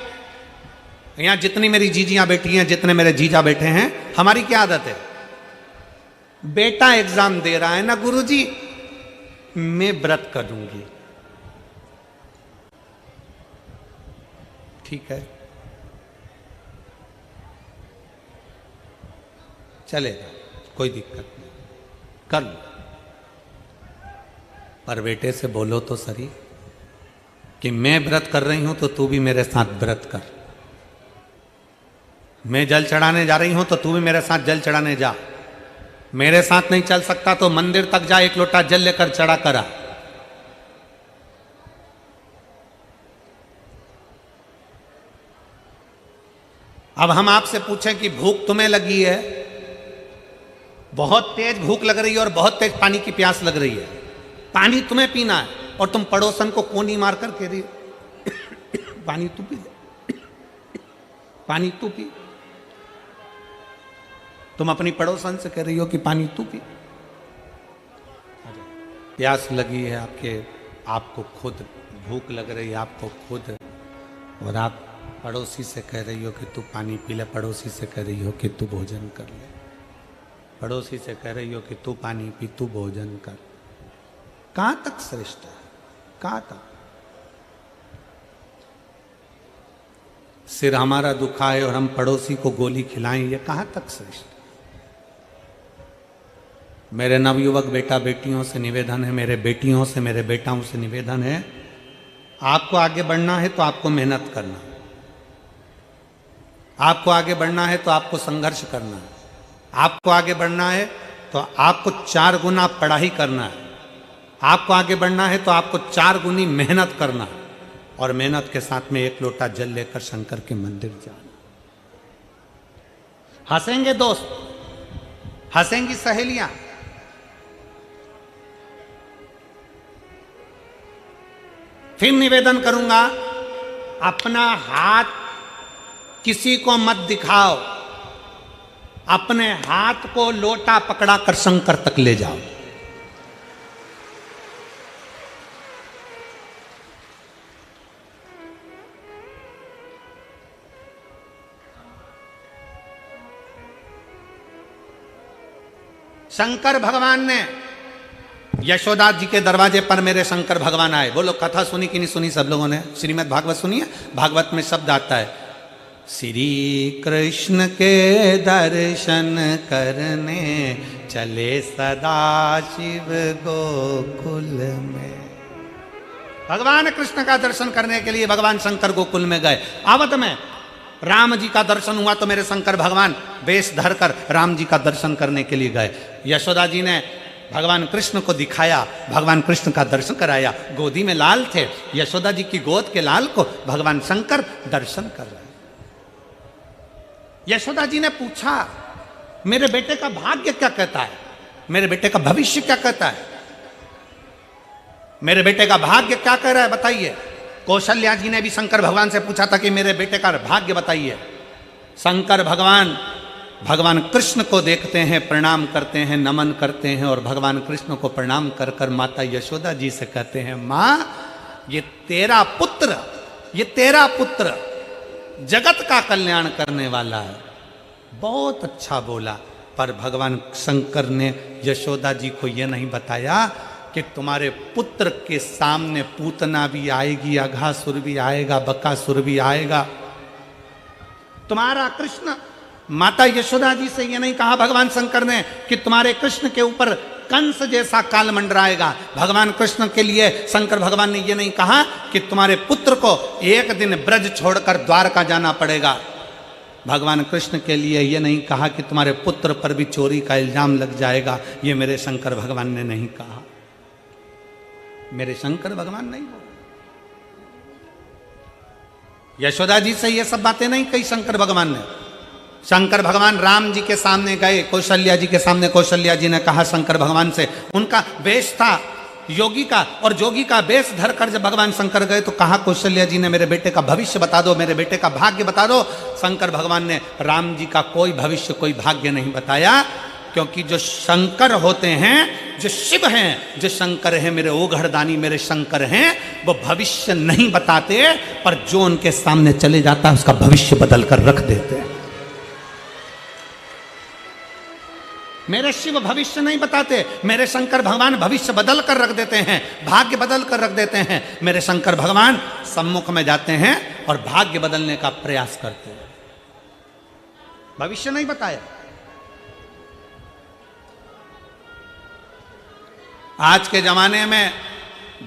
यहां जितनी मेरी जीजियां बैठी हैं, जितने मेरे जीजा बैठे हैं, हमारी क्या आदत है? बेटा एग्जाम दे रहा है ना गुरुजी, मैं व्रत करूंगी। ठीक है, चलेगा, कोई दिक्कत नहीं, कर लो। पर बेटे से बोलो तो सही कि मैं व्रत कर रही हूं तो तू भी मेरे साथ व्रत कर। मैं जल चढ़ाने जा रही हूं तो तू भी मेरे साथ जल चढ़ाने जा। मेरे साथ नहीं चल सकता तो मंदिर तक जा, एक लोटा जल लेकर चढ़ा करा। अब हम आपसे पूछें कि भूख तुम्हें लगी है, बहुत तेज भूख लग रही है और बहुत तेज पानी की प्यास लग रही है, पानी तुम्हें पीना है और तुम पड़ोसन को कोनी मार कर कह रही हो पानी तू पी ले, पानी तू पी। तुम अपनी पड़ोसन से कह रही हो कि पानी तू पी। प्यास लगी है आपको खुद भूख लग रही है आपको खुद, और आप पड़ोसी से कह रही हो कि तू पानी पी ले, पड़ोसी से कह रही हो कि तू भोजन कर ले, पड़ोसी से कह रही हो कि तू पानी पी, तू भोजन कर। कहां तक श्रेष्ठ है? कहां तक? सिर हमारा दुखाए और हम पड़ोसी को गोली खिलाएं, ये कहां तक श्रेष्ठ? मेरे नवयुवक बेटा बेटियों से निवेदन है, मेरे बेटियों से, मेरे बेटाओं से निवेदन है, आपको आगे बढ़ना है तो आपको मेहनत करना है, आपको आगे बढ़ना है तो आपको संघर्ष करना है, आपको आगे बढ़ना है तो आपको 4 गुना पढ़ाई करना है, आपको आगे बढ़ना है तो आपको 4 गुनी मेहनत करना है, और मेहनत के साथ में एक लोटा जल लेकर शंकर के मंदिर जाना। हंसेंगे दोस्त, हंसेंगी सहेलियां, फिर निवेदन करूंगा, अपना हाथ किसी को मत दिखाओ, अपने हाथ को लोटा पकड़ा कर शंकर तक ले जाओ। शंकर भगवान ने यशोदा जी के दरवाजे पर मेरे शंकर भगवान आए। बोलो कथा सुनी कि नहीं सुनी सब लोगों ने? श्रीमद् भागवत सुनी है? भागवत में शब्द आता है, श्री कृष्ण के दर्शन करने चले सदा शिव गोकुल में। भगवान कृष्ण का दर्शन करने के लिए भगवान शंकर गोकुल में गए। आवत में राम जी का दर्शन हुआ तो मेरे शंकर भगवान वेश धरकर राम जी का दर्शन करने के लिए गए। यशोदा जी ने भगवान कृष्ण को दिखाया, भगवान कृष्ण का दर्शन कराया। गोदी में लाल थे, यशोदा जी की गोद के लाल को भगवान शंकर दर्शन कर रहे। यशोदा जी ने पूछा, मेरे बेटे का भाग्य क्या कहता है, मेरे बेटे का भविष्य क्या कहता है, मेरे बेटे का भाग्य क्या कह रहा है, बताइए। कौशल्या जी ने भी शंकर भगवान से पूछा था कि मेरे बेटे का भाग्य बताइए। शंकर भगवान भगवान कृष्ण को देखते हैं, प्रणाम करते हैं, नमन करते हैं और भगवान कृष्ण को प्रणाम कर कर माता यशोदा जी से कहते हैं, मां ये तेरा पुत्र जगत का कल्याण करने वाला है। बहुत अच्छा बोला, पर भगवान शंकर ने यशोदा जी को यह नहीं बताया कि तुम्हारे पुत्र के सामने पूतना भी आएगी, अघासुर भी आएगा, बकासुर भी आएगा। तुम्हारा कृष्ण, माता यशोदा जी से ये नहीं कहा भगवान शंकर ने कि तुम्हारे कृष्ण के ऊपर कंस जैसा काल मंडराएगा। भगवान कृष्ण के लिए शंकर भगवान ने ये नहीं कहा कि तुम्हारे पुत्र को एक दिन ब्रज छोड़कर द्वारका जाना पड़ेगा। भगवान कृष्ण के लिए ये नहीं कहा कि तुम्हारे पुत्र पर भी चोरी का इल्जाम लग जाएगा। ये मेरे शंकर भगवान ने नहीं कहा, मेरे शंकर भगवान नहीं बोले। यशोदा जी से ये सब बातें नहीं कही शंकर भगवान ने। शंकर भगवान राम जी के सामने गए, कौशल्या जी के सामने, कौशल्या जी ने कहा शंकर भगवान से, उनका वेश था योगी का, और जोगी का वेश धरकर जब भगवान शंकर गए तो कहा कौशल्या जी ने, मेरे बेटे का भविष्य बता दो, मेरे बेटे का भाग्य बता दो। शंकर भगवान ने राम जी का कोई भविष्य, कोई भाग्य नहीं बताया, क्योंकि जो शंकर होते हैं, जो शिव हैं, जो शंकर हैं, मेरे ओघड़दानी मेरे शंकर हैं, वो भविष्य नहीं बताते, पर जो उनके सामने चले जाता है उसका भविष्य बदल कर रख देते हैं। मेरे शिव भविष्य नहीं बताते, मेरे शंकर भगवान भविष्य बदल कर रख देते हैं, भाग्य बदल कर रख देते हैं। मेरे शंकर भगवान सम्मुख में जाते हैं और भाग्य बदलने का प्रयास करते हैं, भविष्य नहीं बताया। आज के जमाने में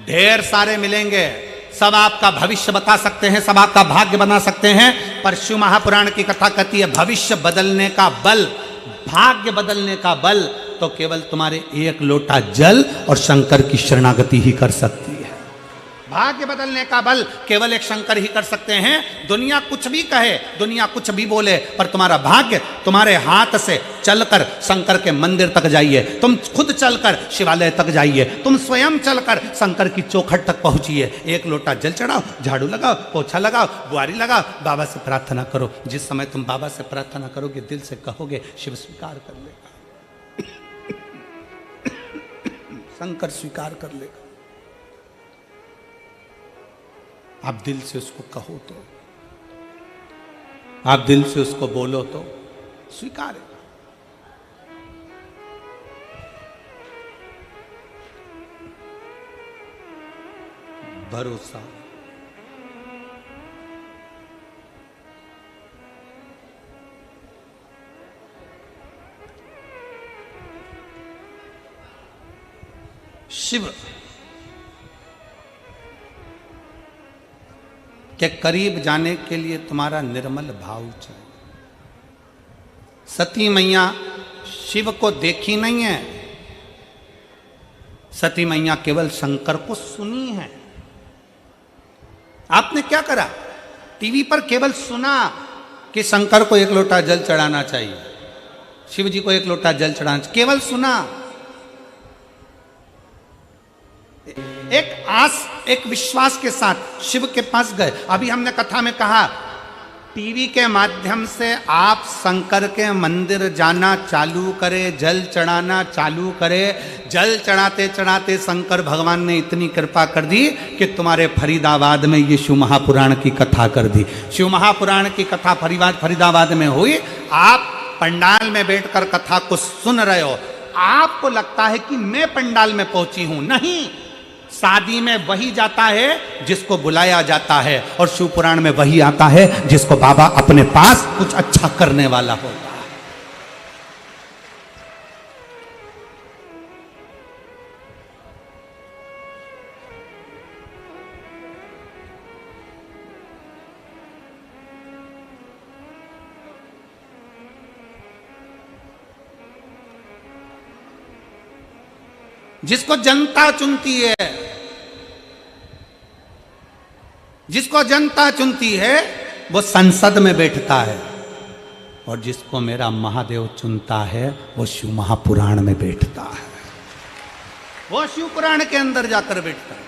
ढेर सारे मिलेंगे, सब आपका भविष्य बता सकते हैं, सब आपका भाग्य बना सकते हैं, पर शिव महापुराण की कथा कहती है भविष्य बदलने का बल, भाग्य बदलने का बल तो केवल तुम्हारे एक लोटा जल और शंकर की शरणागति ही कर सकती है। भाग्य बदलने का बल केवल एक शंकर ही कर सकते हैं। दुनिया कुछ भी कहे, दुनिया कुछ भी बोले, पर तुम्हारा भाग्य तुम्हारे हाथ से चलकर शंकर के मंदिर तक जाइए, तुम खुद चलकर शिवालय तक जाइए, तुम स्वयं चलकर शंकर की चौखट तक पहुंचिए, एक लोटा जल चढ़ाओ, झाड़ू लगाओ, पोछा लगाओ, बुआरी लगाओ, बाबा से प्रार्थना करो। जिस समय तुम बाबा से प्रार्थना करोगे, दिल से कहोगे, शिव स्वीकार कर लेगा, शंकर स्वीकार कर लेगा। आप दिल से उसको कहो तो, आप दिल से उसको बोलो तो स्वीकारेगा। भरोसा, शिव के करीब जाने के लिए तुम्हारा निर्मल भाव चाहिए। सती मैया शिव को देखी नहीं है, सती मैया केवल शंकर को सुनी है। आपने क्या करा, टीवी पर केवल सुना कि शंकर को एक लोटा जल चढ़ाना चाहिए, शिव जी को एक लोटा जल चढ़ाना चाहिए, केवल सुना। एक आस, एक विश्वास के साथ शिव के पास गए। अभी हमने कथा में कहा, टीवी के माध्यम से आप शंकर के मंदिर जाना चालू करे, जल चढ़ाना चालू करे। जल चढ़ाते चढ़ाते शंकर भगवान ने इतनी कृपा कर दी कि तुम्हारे फरीदाबाद में ये शिव महापुराण की कथा कर दी। शिव महापुराण की कथा फरीदाबाद में हुई, आप पंडाल में बैठकर कथा को सुन रहे हो, आपको लगता है कि मैं पंडाल में पहुंची हूं। नहीं, शादी में वही जाता है जिसको बुलाया जाता है, और शिव पुराण में वही आता है जिसको बाबा अपने पास कुछ अच्छा करने वाला होता है। जिसको जनता चुनती है, जिसको जनता चुनती है वो संसद में बैठता है, और जिसको मेरा महादेव चुनता है वो शिव महापुराण में बैठता है, वो शिव पुराण के अंदर जाकर बैठता है।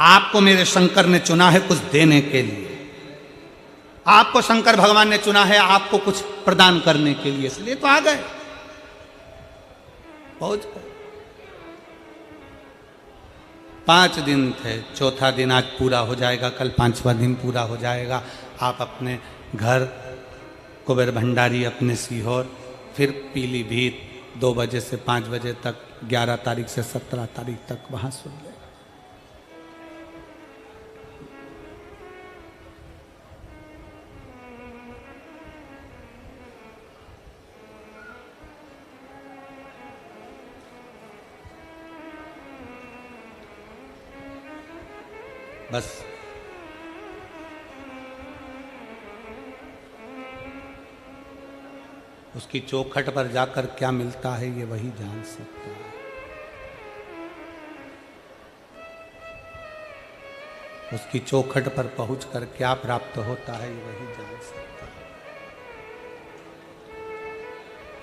आपको मेरे शंकर ने चुना है कुछ देने के लिए, आपको शंकर भगवान ने चुना है आपको कुछ प्रदान करने के लिए, इसलिए तो आ गए, पहुंच गए। 5 दिन थे, चौथा दिन आज पूरा हो जाएगा, कल 5वां दिन पूरा हो जाएगा। आप अपने घर कुबेर भंडारी, अपने सीहोर, फिर पीलीभीत 2 बजे से 5 बजे तक, 11 तारीख से 17 तारीख तक वहां सुन ले। बस उसकी चौखट पर जाकर क्या मिलता है ये वही जान सकता है। उसकी चौखट पर पहुंचकर क्या प्राप्त होता है ये वही जान सकता है,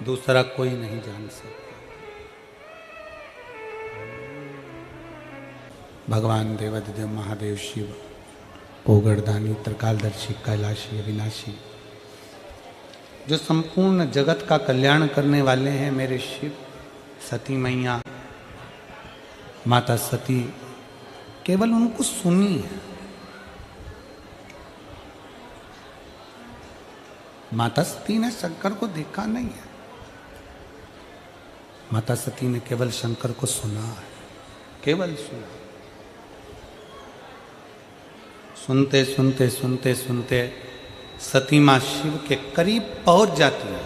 दूसरा कोई नहीं जान सकता। भगवान देवाधिदेव महादेव शिव, पोगड़दानी, त्रिकालदर्शी, कैलाशी, अविनाशी, जो संपूर्ण जगत का कल्याण करने वाले हैं मेरे शिव, सती मैया, माता सती, केवल उनको सुनी है। माता सती ने शंकर को देखा नहीं है, माता सती ने केवल शंकर को सुना है, केवल सुना। सुनते सुनते सुनते सुनते सती मां शिव के करीब पहुंच जाती है,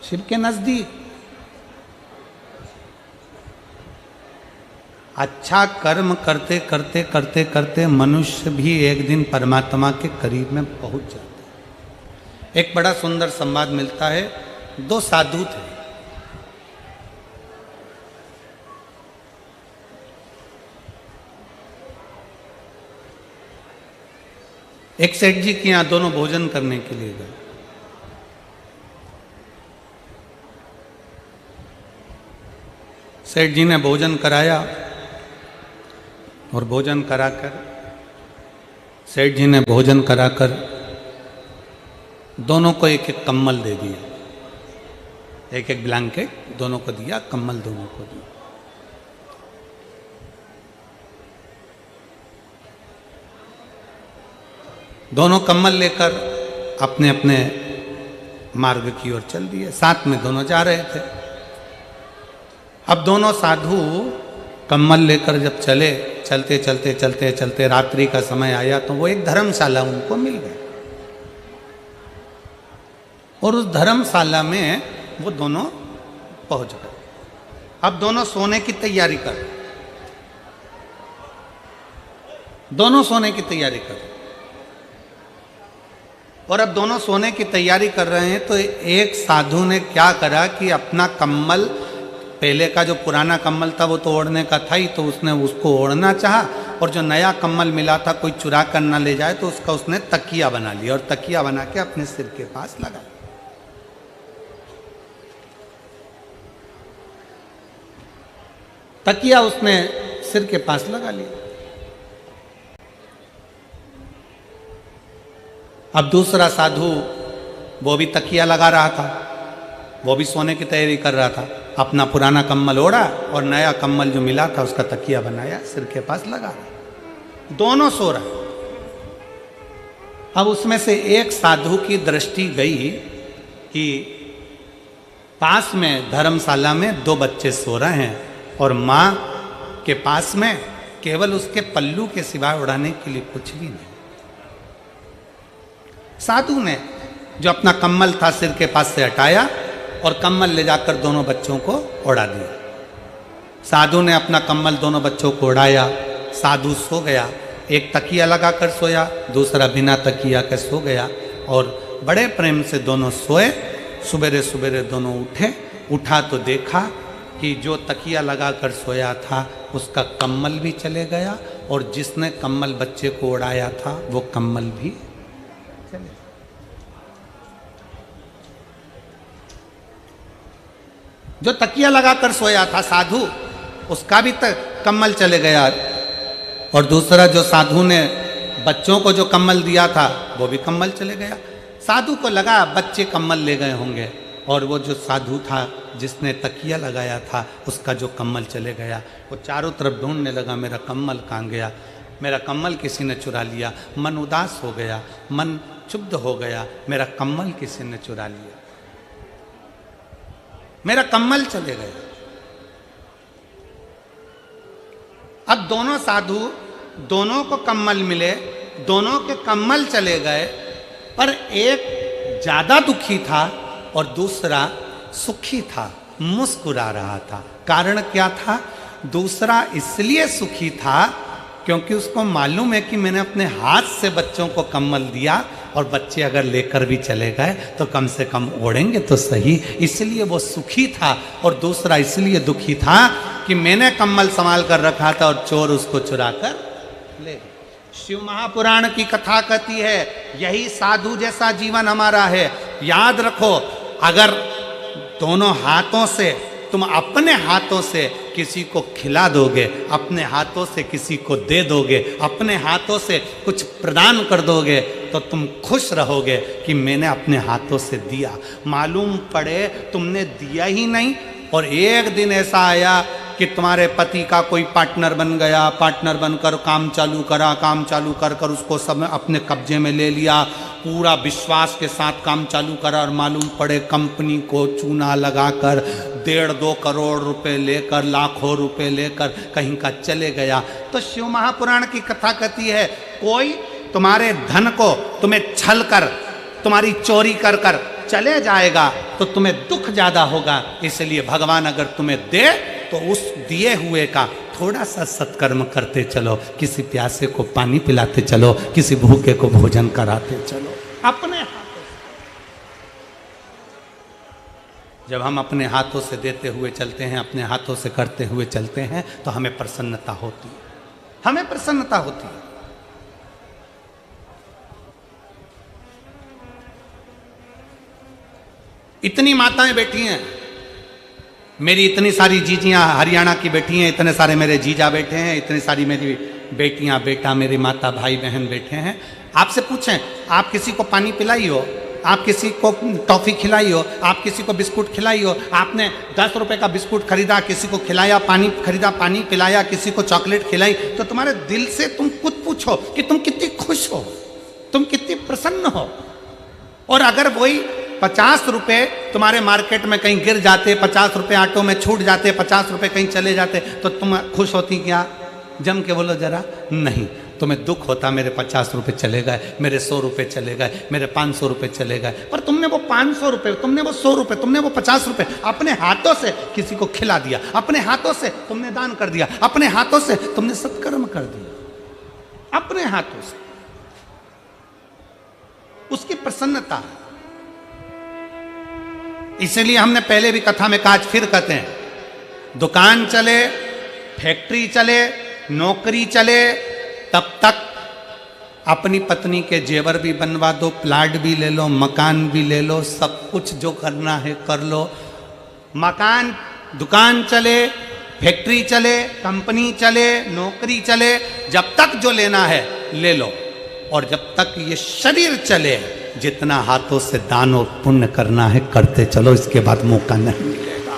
शिव के नजदीक। अच्छा कर्म करते करते करते करते मनुष्य भी एक दिन परमात्मा के करीब में पहुंच जाता है। एक बड़ा सुंदर संवाद मिलता है। 2 साधु थे, एक सेठ जी के यहां दोनों भोजन करने के लिए गए। सेठ जी ने भोजन कराया और भोजन कराकर सेठ जी ने भोजन कराकर दोनों को एक एक कम्बल दे दिया, एक एक ब्लैंकेट दोनों को दिया, कम्बल दोनों को दिया। दोनों कम्बल लेकर अपने अपने मार्ग की ओर चल दिए, साथ में दोनों जा रहे थे। अब दोनों साधु कम्बल लेकर जब चले, चलते चलते चलते चलते रात्रि का समय आया तो वो एक धर्मशाला उनको मिल गई, और उस धर्मशाला में वो दोनों पहुंच गए। अब दोनों सोने की तैयारी कर रहे, दोनों सोने की तैयारी कर रहे। और अब दोनों सोने की तैयारी कर रहे हैं तो एक साधु ने क्या करा कि अपना कम्बल, पहले का जो पुराना कम्बल था वो तो ओढ़ने का था ही, तो उसने उसको ओढ़ना चाहा, और जो नया कम्बल मिला था कोई चुरा कर ना ले जाए तो उसका उसने तकिया बना लिया, और तकिया बना के अपने सिर के पास लगा। तकिया उसने सिर के पास लगा लिया। अब दूसरा साधु वो भी तकिया लगा रहा था, वो भी सोने की तैयारी कर रहा था। अपना पुराना कम्बल ओढ़ा और नया कम्बल जो मिला था उसका तकिया बनाया, सिर के पास लगा रहा। दोनों सो रहा। अब उसमें से एक साधु की दृष्टि गई कि पास में धर्मशाला में 2 बच्चे सो रहे हैं और मां के पास में केवल उसके पल्लू के सिवाय उड़ाने के लिए कुछ भी नहीं। साधु ने जो अपना कम्बल था सिर के पास से हटाया और कम्बल ले जाकर दोनों बच्चों को उड़ा दिया। साधु ने अपना कम्बल दोनों बच्चों को उड़ाया, साधु सो गया। एक तकिया लगाकर सोया, दूसरा बिना तकिया के सो गया, और बड़े प्रेम से दोनों सोए। सुबेरे सुबेरे दोनों उठे, उठा तो देखा कि जो तकिया लगाकर सोया था उसका कम्बल भी चले गया और जिसने कम्बल बच्चे को उड़ाया था वो कम्बल भी चले। जो तकिया लगाकर सोया था साधु, उसका भी कम्बल चले गया, और दूसरा जो साधु ने बच्चों को जो कम्बल दिया था वो भी कम्बल चले गया। साधु को लगा बच्चे कम्बल ले गए होंगे, और वो जो साधु था जिसने तकिया लगाया था उसका जो कम्बल चले गया। वो चारों तरफ ढूंढने लगा, मेरा कम्बल कहाँ गया, मेरा कम्बल किसी ने चुरा लिया। मन उदास हो गया, मन क्षुब्ध हो गया, मेरा कम्बल किसी ने चुरा लिया, मेरा कम्बल चले गए। अब दोनों साधु, दोनों को कम्बल मिले, दोनों के कम्बल चले गए, पर एक ज्यादा दुखी था और दूसरा सुखी था, मुस्कुरा रहा था। कारण क्या था? दूसरा इसलिए सुखी था क्योंकि उसको मालूम है कि मैंने अपने हाथ से बच्चों को कम्बल दिया, और बच्चे अगर लेकर भी चले गए तो कम से कम ओढ़ेंगे तो सही, इसलिए वो सुखी था। और दूसरा इसलिए दुखी था कि मैंने कम्बल संभाल कर रखा था और चोर उसको चुरा कर ले गए। शिव महापुराण की कथा कहती है यही साधु जैसा जीवन हमारा है। याद रखो, अगर दोनों हाथों से तुम अपने हाथों से किसी को खिला दोगे, अपने हाथों से किसी को दे दोगे, अपने हाथों से कुछ प्रदान कर दोगे, तो तुम खुश रहोगे कि मैंने अपने हाथों से दिया। मालूम पड़े तुमने दिया ही नहीं, और एक दिन ऐसा आया कि तुम्हारे पति का कोई पार्टनर बन गया, पार्टनर बनकर काम चालू करा, काम चालू कर कर उसको सब अपने कब्जे में ले लिया, पूरा विश्वास के साथ काम चालू करा, और मालूम पड़े कंपनी को चूना लगाकर 1.5-2 करोड़ रुपए लेकर, लाखों रुपए लेकर कहीं का चले गया। तो शिव महापुराण की कथा कहती है कोई तुम्हारे धन को तुम्हें छल कर, तुम्हारी चोरी कर कर चले जाएगा तो तुम्हें दुख ज्यादा होगा। इसलिए भगवान अगर तुम्हें दे तो उस दिए हुए का थोड़ा सा सत्कर्म करते चलो, किसी प्यासे को पानी पिलाते चलो, किसी भूखे को भोजन कराते चलो अपने हाथों से। जब हम अपने हाथों से देते हुए चलते हैं, अपने हाथों से करते हुए चलते हैं, तो हमें प्रसन्नता होती है, हमें प्रसन्नता होती है। इतनी माताएं बैठी हैं, मेरी इतनी सारी जीजियां हरियाणा की बैठी हैं, इतने सारे मेरे जीजा बैठे हैं, इतनी सारी मेरी बेटियां बेटा, मेरी माता भाई बहन बैठे हैं। आपसे पूछें, आप किसी को पानी पिलाई हो, आप किसी को टॉफी खिलाई हो, आप किसी को बिस्कुट खिलाई हो, आपने 10 रुपए का बिस्कुट खरीदा, किसी को खिलाया, पानी खरीदा, पानी पिलाया, किसी को चॉकलेट खिलाई, तो तुम्हारे दिल से तुम खुद पूछो कि तुम कितनी खुश हो, तुम कितनी प्रसन्न हो। और अगर वही 50 रुपए तुम्हारे मार्केट में कहीं गिर जाते, 50 रुपए ऑटो में छूट जाते, 50 रुपए कहीं चले जाते, तो तुम खुश होती क्या? जम के बोलो जरा। नहीं, तुम्हें दुख होता मेरे 50 रुपए चले गए, मेरे 100 रुपए चले गए, मेरे 500 रुपए चले गए। पर तुमने वो 500 रुपए, तुमने वो 100 रुपए, तुमने वो 50 रुपए अपने हाथों से किसी को खिला दिया, अपने हाथों से तुमने दान कर दिया, अपने हाथों से तुमने सत्कर्म कर दिया, अपने हाथों से। उसकी प्रसन्नता है। इसलिए हमने पहले भी कथा में कहा, आज फिर कहते हैं, दुकान चले, फैक्ट्री चले, नौकरी चले, तब तक अपनी पत्नी के जेवर भी बनवा दो, प्लाट भी ले लो, मकान भी ले लो, सब कुछ जो करना है कर लो। मकान, दुकान चले, फैक्ट्री चले, कंपनी चले, नौकरी चले, जब तक जो लेना है ले लो। और जब तक ये शरीर चले, जितना हाथों से दान और पुण्य करना है करते चलो, इसके बाद मौका नहीं मिलेगा,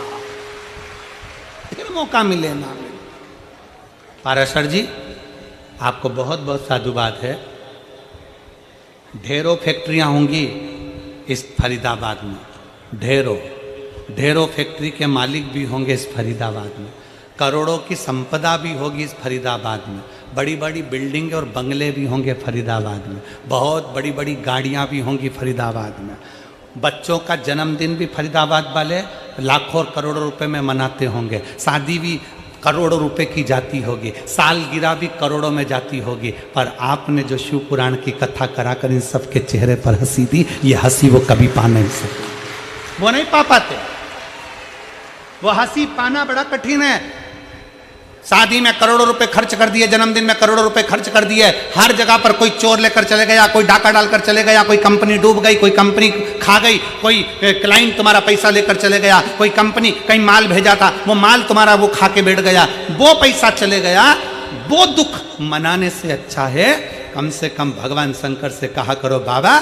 फिर मौका मिले ना मिले। पाराशर जी, आपको बहुत बहुत साधुवाद है। ढेरों फैक्ट्रियां होंगी इस फरीदाबाद में, ढेरों फैक्ट्री के मालिक भी होंगे इस फरीदाबाद में, करोड़ों की संपदा भी होगी इस फरीदाबाद में, बड़ी बड़ी बिल्डिंग और बंगले भी होंगे फरीदाबाद में, बहुत बड़ी बड़ी गाड़ियां भी होंगी फरीदाबाद में। बच्चों का जन्मदिन भी फरीदाबाद वाले लाखों और करोड़ों रुपए में मनाते होंगे, शादी भी करोड़ों रुपए की जाती होगी, सालगिरह भी करोड़ों में जाती होगी। पर आपने जो शिव पुराण की कथा कराकर इन सबके चेहरे पर हंसी दी, ये हंसी वो कभी पा नहीं सकते, वो नहीं पा पाते। वो हंसी पाना बड़ा कठिन है। शादी में करोड़ों रुपए खर्च कर दिए, जन्मदिन में करोड़ों रुपए खर्च कर दिए, हर जगह पर कोई चोर लेकर चले गया, कोई डाका डालकर चले गया, कोई कंपनी डूब गई, कोई कंपनी खा गई, कोई क्लाइंट तुम्हारा पैसा लेकर चले गया, कोई कंपनी कहीं माल भेजा था वो माल तुम्हारा वो खा के बैठ गया, वो पैसा चले गया। वो दुख मनाने से अच्छा है कम से कम भगवान शंकर से कहा करो, बाबा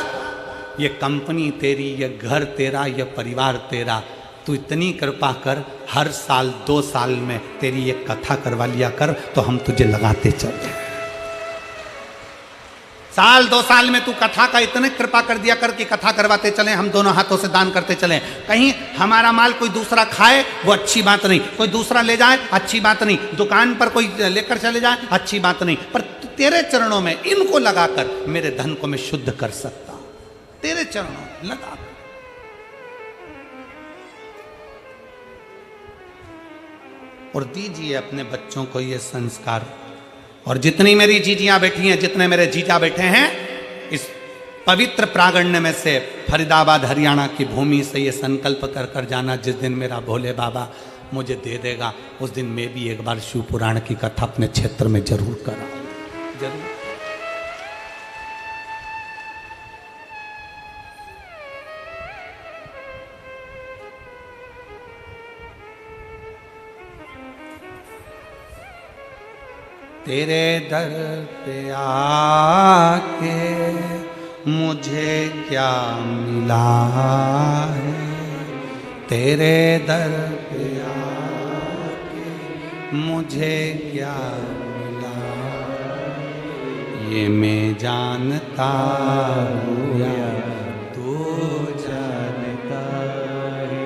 ये कंपनी तेरी, ये घर तेरा, ये परिवार तेरा, तू इतनी कृपा कर, हर साल 2 साल में तेरी एक कथा करवा लिया कर तो हम तुझे लगाते चले। साल 2 साल में तू कथा का इतने कृपा कर दिया कर कि कथा करवाते चले, हम दोनों हाथों से दान करते चले। कहीं हमारा माल कोई दूसरा खाए वो अच्छी बात नहीं, कोई दूसरा ले जाए अच्छी बात नहीं, दुकान पर कोई लेकर चले जाए अच्छी बात नहीं, पर तेरे चरणों में इनको लगाकर मेरे धन को मैं शुद्ध कर सकता हूं, तेरे चरणों में लगा। और दीजिए अपने बच्चों को ये संस्कार। और जितनी मेरी जीजियां बैठी हैं, जितने मेरे जीजा बैठे हैं, इस पवित्र प्रांगण में से फरीदाबाद हरियाणा की भूमि से ये संकल्प कर कर जाना, जिस दिन मेरा भोले बाबा मुझे दे देगा उस दिन मैं भी एक बार शिव पुराण की कथा अपने क्षेत्र में जरूर कराऊं, जरूर। तेरे दर पे आके मुझे क्या मिला है, तेरे दर पे आके मुझे क्या मिला, ये मैं जानता हूँ या तू जानता है।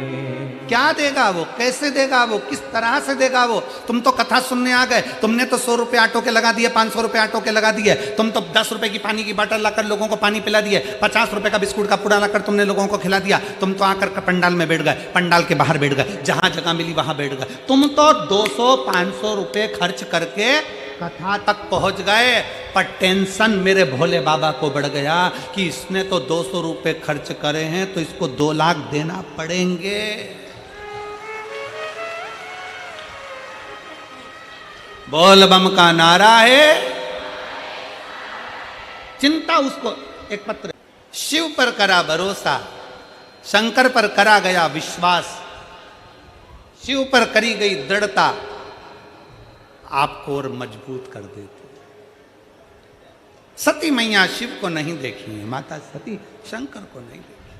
क्या देगा वो, कैसे देगा वो, किस तरह से देगा वो? तुम तो कथा सुनने आ गए, तुमने तो 100 रुपए ऑटो के लगा दिए, 500 रुपए ऑटो के लगा दिए, तुम तो 10 रुपए की पानी की बोतल लाकर लोगों को पानी पिला दिए, 50 रुपए का बिस्कुट का पूड़ा लाकर तुमने लोगों को खिला दिया, तुम तो आकर पंडाल में बैठ गए, पंडाल के बाहर बैठ गए, जहां जगह मिली वहां बैठ गए। तुम तो 200-500 रुपए खर्च करके कथा तक पहुंच गए, पर टेंशन मेरे भोले बाबा को बढ़ गया कि इसने तो 200 रुपए खर्च करे हैं तो इसको 2 लाख देना पड़ेंगे। बोल बम का नारा है। चिंता उसको एक पत्र, शिव पर करा भरोसा, शंकर पर करा गया विश्वास, शिव पर करी गई दृढ़ता आपको और मजबूत कर देती। सती मैया शिव को नहीं देखी है, माता सती शंकर को नहीं देखी,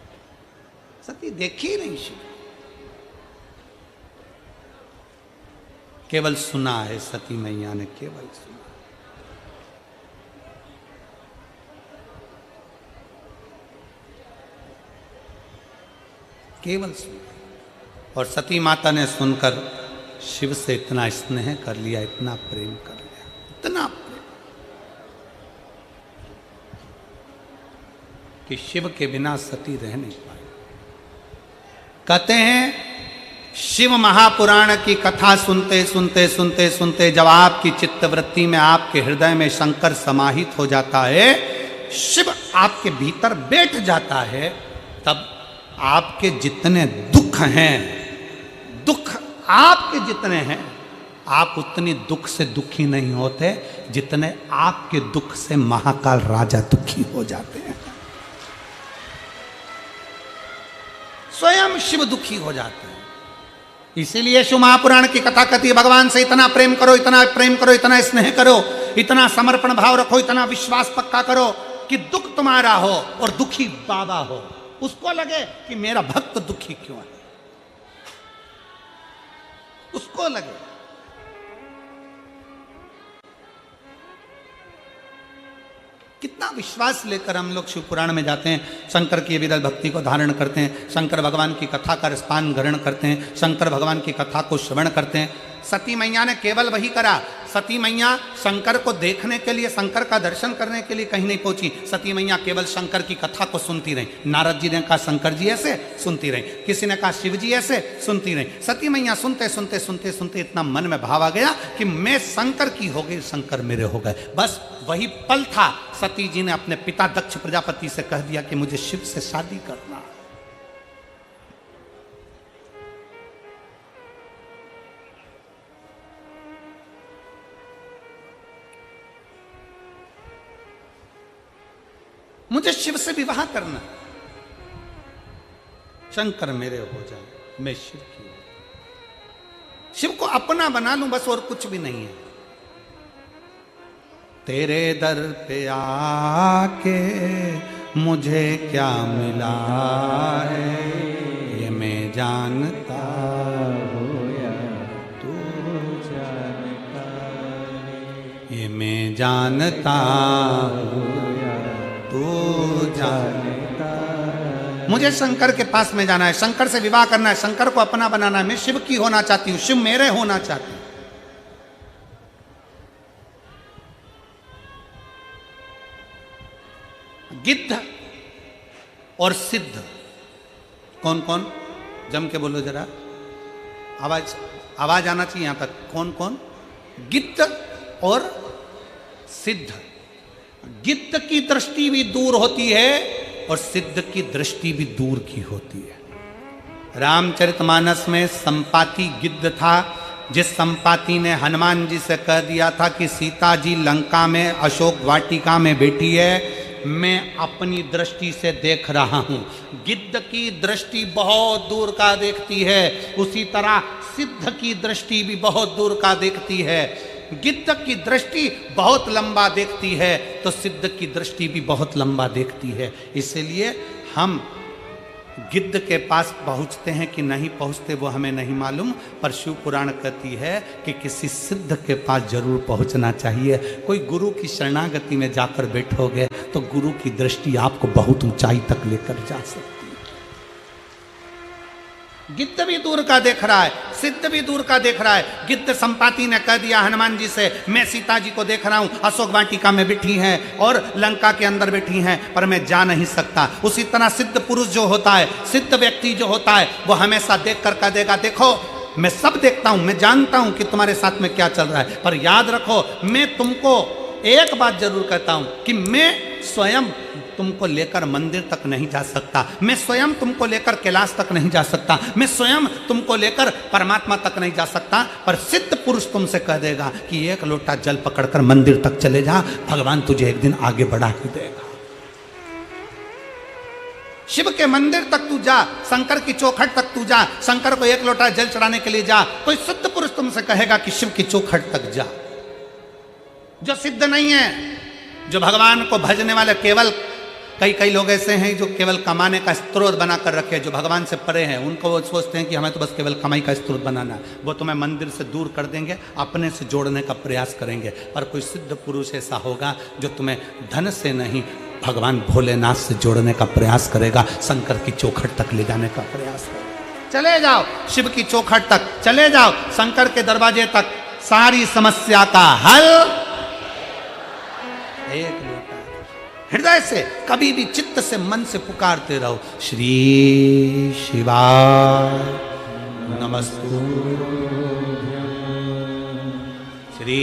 सती देखी नहीं शिव, केवल सुना है, सती मैया ने केवल सुना। केवल सुना। और सती माता ने सुनकर शिव से इतना स्नेह कर लिया, इतना प्रेम कर लिया, इतना प्रेम कि शिव के बिना सती रह नहीं पाई। कहते हैं शिव महापुराण की कथा सुनते सुनते सुनते सुनते जब आपकी चित्तवृत्ति में, आपके हृदय में शंकर समाहित हो जाता है, शिव आपके भीतर बैठ जाता है, तब आपके जितने दुख हैं, दुख आपके जितने हैं, आप उतने दुख से दुखी नहीं होते जितने आपके दुख से महाकाल राजा दुखी हो जाते हैं। स्वयं शिव दुखी हो जाते हैं। इसीलिए शिव महापुराण की कथा कहती है, भगवान से इतना प्रेम करो, इतना प्रेम करो, इतना स्नेह करो, इतना समर्पण भाव रखो, इतना विश्वास पक्का करो कि दुख तुम्हारा हो और दुखी बाबा हो, उसको लगे कि मेरा भक्त दुखी क्यों है, उसको लगे। कितना विश्वास लेकर हम लोग शिव पुराण में जाते हैं, शंकर की विरल भक्ति को धारण करते हैं, शंकर भगवान की कथा का रसपान ग्रहण करते हैं, शंकर भगवान की कथा को श्रवण करते हैं। सती मैया ने केवल वही करा। सती मैया शंकर को देखने के लिए, शंकर का दर्शन करने के लिए कहीं नहीं पहुंची। सती मैया केवल शंकर की कथा को सुनती रही। नारद जी ने कहा शंकर जी ऐसे, सुनती रही। किसी ने कहा शिव जी ऐसे, सुनती रही। सती मैया सुनते सुनते सुनते सुनते इतना मन में भाव आ गया कि मैं शंकर की हो गई, शंकर मेरे हो गए। बस वही पल था, सती जी ने अपने पिता दक्ष प्रजापति से कह दिया कि मुझे शिव से शादी करना। मुझे शिव से विवाह करना, शंकर मेरे हो जाए, मैं शिव की हूं, शिव को अपना बना लूं बस, और कुछ भी नहीं है। तेरे दर पे आके मुझे क्या मिला है, ये मैं जानता हूं या तू जानता है, ये मैं जानता हूं या तू जानता है। मुझे शंकर के पास में जाना है, शंकर से विवाह करना है, शंकर को अपना बनाना है, मैं शिव की होना चाहती हूं, शिव मेरे होना चाहती हूं। गिद्ध और सिद्ध कौन कौन, जम के बोलो जरा, आवाज आना चाहिए यहां तक। कौन कौन? गिद्ध और सिद्ध। गिद्ध की दृष्टि भी दूर होती है और सिद्ध की दृष्टि भी दूर की होती है। रामचरितमानस में संपाति गिद्ध था, जिस संपाति ने हनुमान जी से कह दिया था कि सीता जी लंका में अशोक वाटिका में बैठी है, मैं अपनी दृष्टि से देख रहा हूं। गिद्ध की दृष्टि बहुत दूर का देखती है, उसी तरह सिद्ध की दृष्टि भी बहुत दूर का देखती है। गिद्ध की दृष्टि बहुत लंबा देखती है तो सिद्ध की दृष्टि भी बहुत लंबा देखती है। इसलिए हम गिद्ध के पास पहुंचते हैं कि नहीं पहुंचते वो हमें नहीं मालूम, पर शिव पुराण कहती है कि किसी सिद्ध के पास जरूर पहुंचना चाहिए। कोई गुरु की शरणागति में जाकर बैठोगे तो गुरु की दृष्टि आपको बहुत ऊंचाई तक लेकर जा सकती है। गिद्ध भी दूर का देख रहा है, सिद्ध भी दूर का देख रहा है। गिद्ध संपाति ने कह दिया हनुमान जी से, मैं सीता जी को देख रहा हूं, अशोक वाटिका में बैठी हैं और लंका के अंदर बैठी हैं, पर मैं जा नहीं सकता। उसी तरह सिद्ध पुरुष जो होता है, सिद्ध व्यक्ति जो होता है, वो हमेशा देख कर कह देगा, देखो मैं सब देखता हूं, मैं जानता हूं कि तुम्हारे साथ में क्या चल रहा है, पर याद रखो मैं तुमको एक बात जरूर कहता हूं कि मैं स्वयं तुमको लेकर मंदिर तक नहीं जा सकता, मैं स्वयं तुमको लेकर कैलाश तक नहीं जा सकता, मैं स्वयं तुमको लेकर परमात्मा तक नहीं जा सकता, पर सिद्ध पुरुष तुमसे कह देगा कि एक लोटा जल पकड़कर मंदिर तक चले जा, भगवान तुझे एक दिन आगे बढ़ा ही देगा। शिव के मंदिर तक तू जा, शंकर की चौखट तक तू जा, शंकर को एक लोटा जल चढ़ाने के लिए जा, कोई सिद्ध पुरुष तुमसे कहेगा कि शिव की चौखट तक जा। जो सिद्ध नहीं है, जो भगवान को भजने वाले, केवल कई लोग ऐसे हैं जो केवल कमाने का स्रोत बनाकर रखे, जो भगवान से परे हैं, उनको वो सोचते हैं कि हमें तो बस केवल कमाई का स्रोत बनाना है। वो तुम्हें मंदिर से दूर कर देंगे, अपने से जोड़ने का प्रयास करेंगे। पर कोई सिद्ध पुरुष ऐसा होगा जो तुम्हें धन से नहीं, भगवान भोलेनाथ से जोड़ने का प्रयास करेगा, शंकर की चौखट तक ले जाने का प्रयास करेगा। चले जाओ शिव की चौखट तक, चले जाओ शंकर के दरवाजे तक, सारी समस्या का हल एक लोटा। हृदय से कभी भी चित्त से मन से पुकारते रहो, श्री शिवाय नमस्तुभ्यं, श्री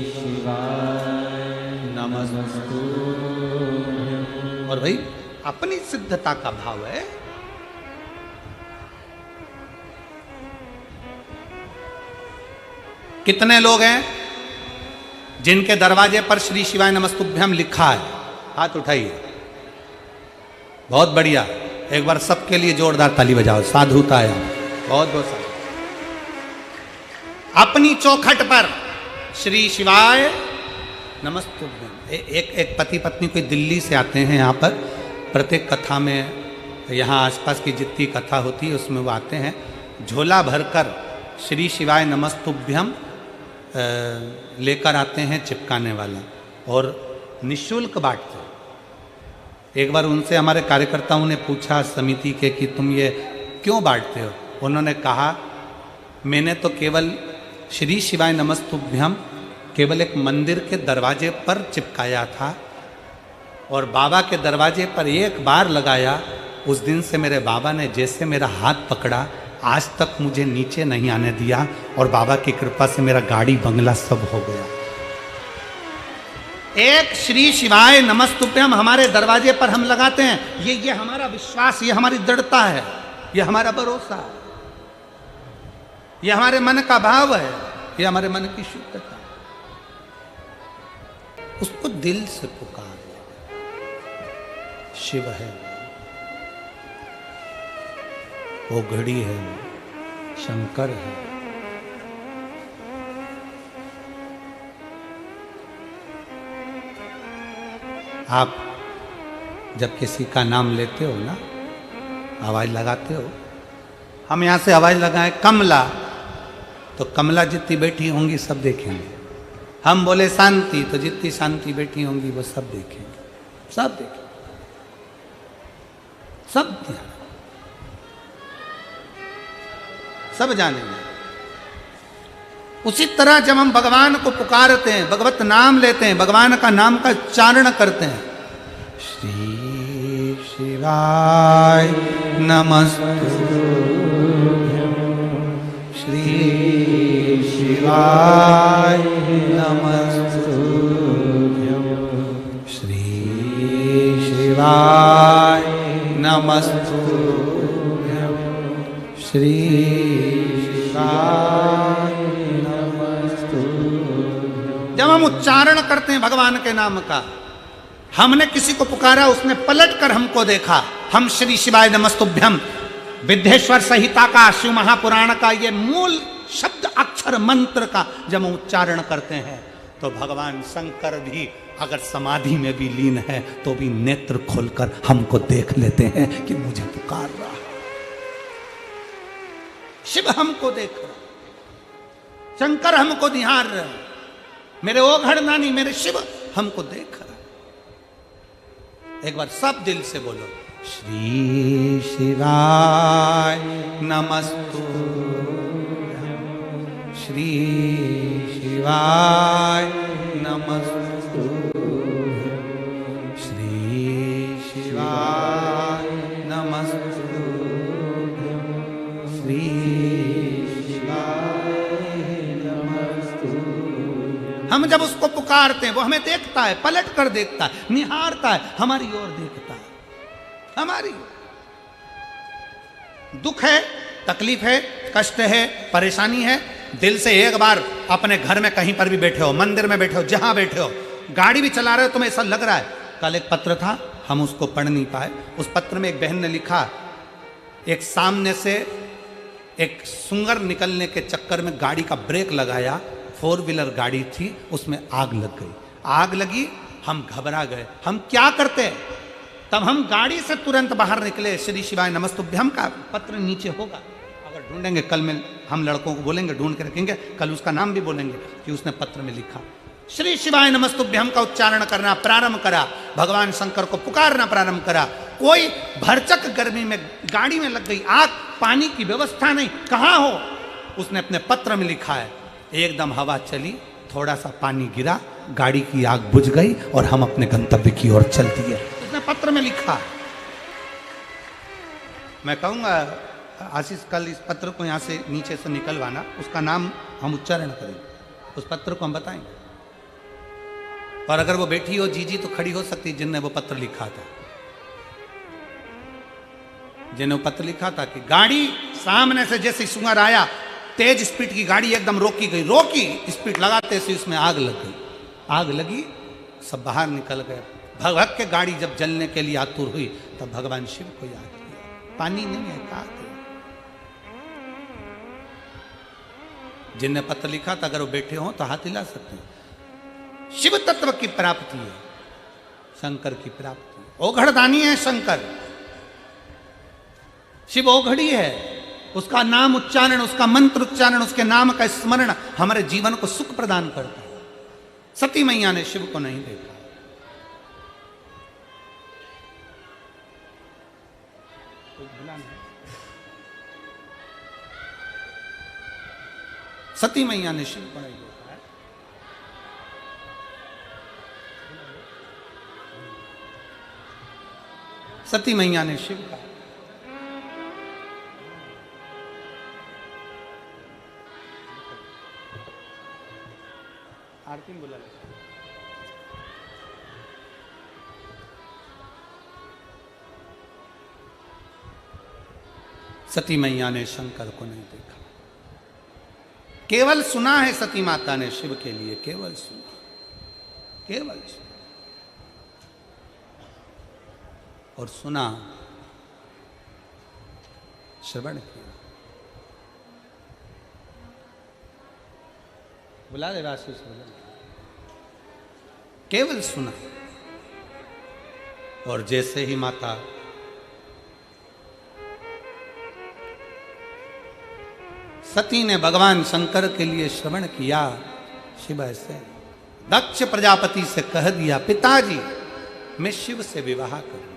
शिवाय नमस्तुभ्यं। और भाई अपनी सिद्धता का भाव है। कितने लोग हैं जिनके दरवाजे पर श्री शिवाय नमस्तुभ्यम लिखा है? हाथ उठाइए। बहुत बढ़िया, एक बार सबके लिए जोरदार ताली बजाओ, साधुता है। बहुत बहुत साधु। अपनी चौखट पर श्री शिवाय नमस्तुभ्यम। एक पति पत्नी कोई दिल्ली से आते हैं यहाँ पर, प्रत्येक कथा में, यहाँ आसपास की जितनी कथा होती है उसमें वो आते हैं, झोला भरकर श्री शिवाय नमस्तुभ्यम लेकर आते हैं चिपकाने वाला, और निःशुल्क बांटते हैं। एक बार उनसे हमारे कार्यकर्ताओं ने पूछा समिति के कि तुम ये क्यों बांटते हो? उन्होंने कहा मैंने तो केवल श्री शिवाय नमस्तुभ्यम केवल एक मंदिर के दरवाजे पर चिपकाया था, और बाबा के दरवाजे पर एक बार लगाया, उस दिन से मेरे बाबा ने जैसे मेरा हाथ पकड़ा, आज तक मुझे नीचे नहीं आने दिया, और बाबा की कृपा से मेरा गाड़ी बंगला सब हो गया। एक श्री शिवाय नमस्तुभ्यम हमारे दरवाजे पर हम लगाते हैं, ये हमारा विश्वास, ये हमारी दृढ़ता है, ये हमारा भरोसा है, ये हमारे मन का भाव है, ये हमारे मन की शुद्धता। उसको दिल से पुकार, शिव है, वो घड़ी है, शंकर है। आप जब किसी का नाम लेते हो ना, आवाज लगाते हो, हम यहां से आवाज लगाएं कमला, तो कमला जितनी बैठी होंगी सब देखेंगे। हम बोले शांति, तो जितनी शांति बैठी होंगी वो सब देखेंगे, सब देखेंगे, सब ध्यान, सब जानेंगे। उसी तरह जब हम भगवान को पुकारते हैं, भगवत नाम लेते हैं, भगवान का नाम का उच्चारण करते हैं, श्री शिवाय नमस्तुभ्यं, श्री शिवाय नमस्तुभ्यं, श्री शिवाय नमस्तुभ्यं, श्री शिवाय नमस्तुभ्यं। जब हम उच्चारण करते हैं भगवान के नाम का, हमने किसी को पुकारा, उसने पलट कर हमको देखा, हम श्री शिवाय नमस्तुभ्यम विद्येश्वर संहिता का, शिव महापुराण का ये मूल शब्द अक्षर मंत्र का जब हम उच्चारण करते हैं, तो भगवान शंकर भी अगर समाधि में भी लीन है तो भी नेत्र खोलकर हमको देख लेते हैं कि मुझे पुकार रहा है। शिव हमको देख रहा, शंकर हमको निहार रहे, मेरे ओघड़ नानी, मेरे शिव हमको देख रहा। एक बार सब दिल से बोलो, श्री शिवाय नमस्तुभ्यं, श्री शिवाय नमस्तुभ्यं, श्री शिवाय नमस्तुभ्यं, श्री शिवाय नमस्तुभ्यं। हम जब उसको पुकारते हैं वो हमें देखता है, पलट कर देखता है, निहारता है, हमारी ओर देखता है, हमारी दुख है, तकलीफ है, कष्ट है, परेशानी है, दिल से एक बार अपने घर में कहीं पर भी बैठे हो, मंदिर में बैठे हो, जहां बैठे हो, गाड़ी भी चला रहे हो, तुम्हें ऐसा लग रहा है। कल एक पत्र था, हम उसको पढ़ नहीं पाए। उस पत्र में एक बहन ने लिखा, एक सामने से एक सुंगर निकलने के चक्कर में गाड़ी का ब्रेक लगाया, 4 व्हीलर गाड़ी थी, उसमें आग लग गई। आग लगी, हम घबरा गए, हम क्या करते? तब हम गाड़ी से तुरंत बाहर निकले, श्री शिवाय नमस्तुभ्यम का पत्र नीचे होगा, अगर ढूंढेंगे कल में हम लड़कों को बोलेंगे, ढूंढ के रखेंगे, कल उसका नाम भी बोलेंगे कि उसने पत्र में लिखा। श्री शिवाय नमस्तुभ्यम का उच्चारण करना प्रारंभ करा, भगवान शंकर को पुकारना प्रारंभ करा। कोई भरचक गर्मी में गाड़ी में लग गई आग, पानी की व्यवस्था नहीं, कहाँ हो? उसने अपने पत्र में लिखा है। एकदम हवा चली, थोड़ा सा पानी गिरा, गाड़ी की आग बुझ गई और हम अपने गंतव्य की ओर चल दिए। उसने पत्र में लिखा। मैं कहूँगा आशीष कल इस पत्र को यहाँ से नीचे से निकलवाना, उसका नाम हम उच्चारण करेंगे, उस पत्र को हम बताएंगे। और अगर वो बैठी हो जीजी तो खड़ी हो सकती, जिनने वो पत्र लिखा था, जिन्हें वो पत्र लिखा था कि गाड़ी सामने से जैसे सुंगर आया, तेज स्पीड की गाड़ी एकदम रोकी गई, रोकी, स्पीड लगाते से उसमें आग लग गई। आग लगी, सब बाहर निकल गए। भगवत के गाड़ी जब जलने के लिए आतुर हुई तब भगवान शिव को याद किया। पानी नहीं है, कहा जिनने पत्र लिखा था अगर वो बैठे हो तो हाथ हिला सकते हैं। शिव तत्व की प्राप्ति है, शंकर की प्राप्ति। ओघड़दानी है शंकर, शिव ओघड़ी है। उसका नाम उच्चारण, उसका मंत्र उच्चारण, उसके नाम का स्मरण हमारे जीवन को सुख प्रदान करता है। सती मैया ने शिव को नहीं देखा, सती मैया ने शिव को नहीं देखा है। सती मैया ने शिव का आरती में बुला ले। सती मैया ने शंकर को नहीं देखा, केवल सुना है। सती माता ने शिव के लिए केवल सुना, केवल सुना। और सुना, श्रवण किया। बुला दे वासु से, केवल सुना। और जैसे ही माता सती ने भगवान शंकर के लिए श्रवण किया, शिव ऐसे दक्ष प्रजापति से कह दिया, पिताजी मैं शिव से विवाह करूं।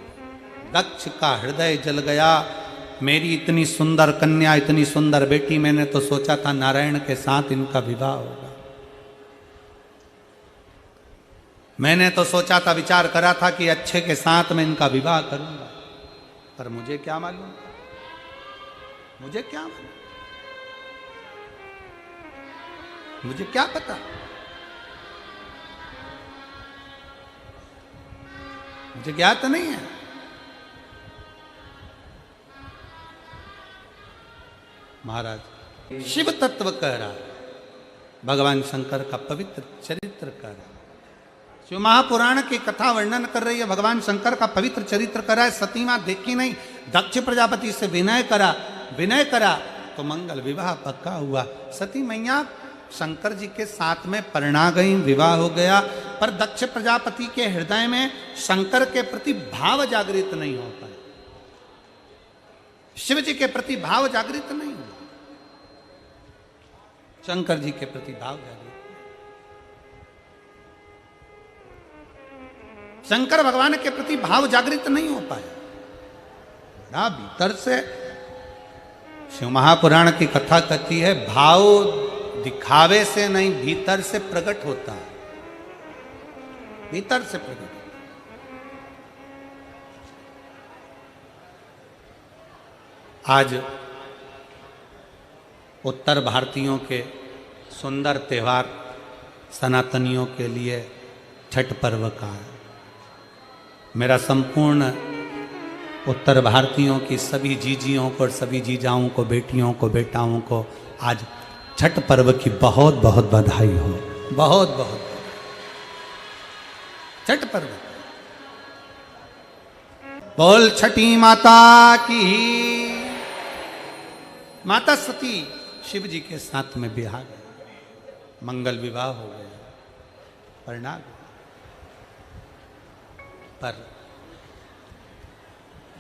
दक्ष का हृदय जल गया। मेरी इतनी सुंदर कन्या, इतनी सुंदर बेटी, मैंने तो सोचा था नारायण के साथ इनका विवाह होगा। मैंने तो सोचा था, विचार करा था कि अच्छे के साथ मैं इनका विवाह करूंगा, पर मुझे क्या मालूम, मुझे क्या मालूम, मुझे क्या पता, मुझे ज्ञात नहीं है। महाराज शिव तत्व कह रहा है, भगवान शंकर का पवित्र चरित्र कह रहा है। शिव महापुराण की कथा वर्णन कर रही है, भगवान शंकर का पवित्र चरित्र कर रहा है। सती मां देखी नहीं, दक्ष प्रजापति से विनय करा तो मंगल विवाह पक्का हुआ। सती मैया शंकर जी के साथ में परिणा गई, विवाह हो गया। पर दक्ष प्रजापति के हृदय में शंकर के प्रति भाव जागृत नहीं हो पाया, शिव जी के प्रति भाव जागृत नहीं हुआ, शंकर जी के प्रति भाव जागृत। शंकर भगवान के प्रति भाव जागृत नहीं हो पाया। बड़ा भीतर से शिव महापुराण की कथा कहती है, भाव दिखावे से नहीं भीतर से प्रकट होता है, भीतर से प्रकट होता है। आज उत्तर भारतीयों के सुंदर त्योहार सनातनियों के लिए छठ पर्व का है। मेरा संपूर्ण उत्तर भारतीयों की सभी जीजियों को और सभी जीजाओं को, बेटियों को, बेटाओं को आज छठ पर्व की बहुत बहुत बधाई हो, बहुत बहुत छठ पर्व। बोल छठी माता की। माता सती शिव जी के साथ में ब्याह गए, मंगल विवाह हो गया, परिणा गया। पर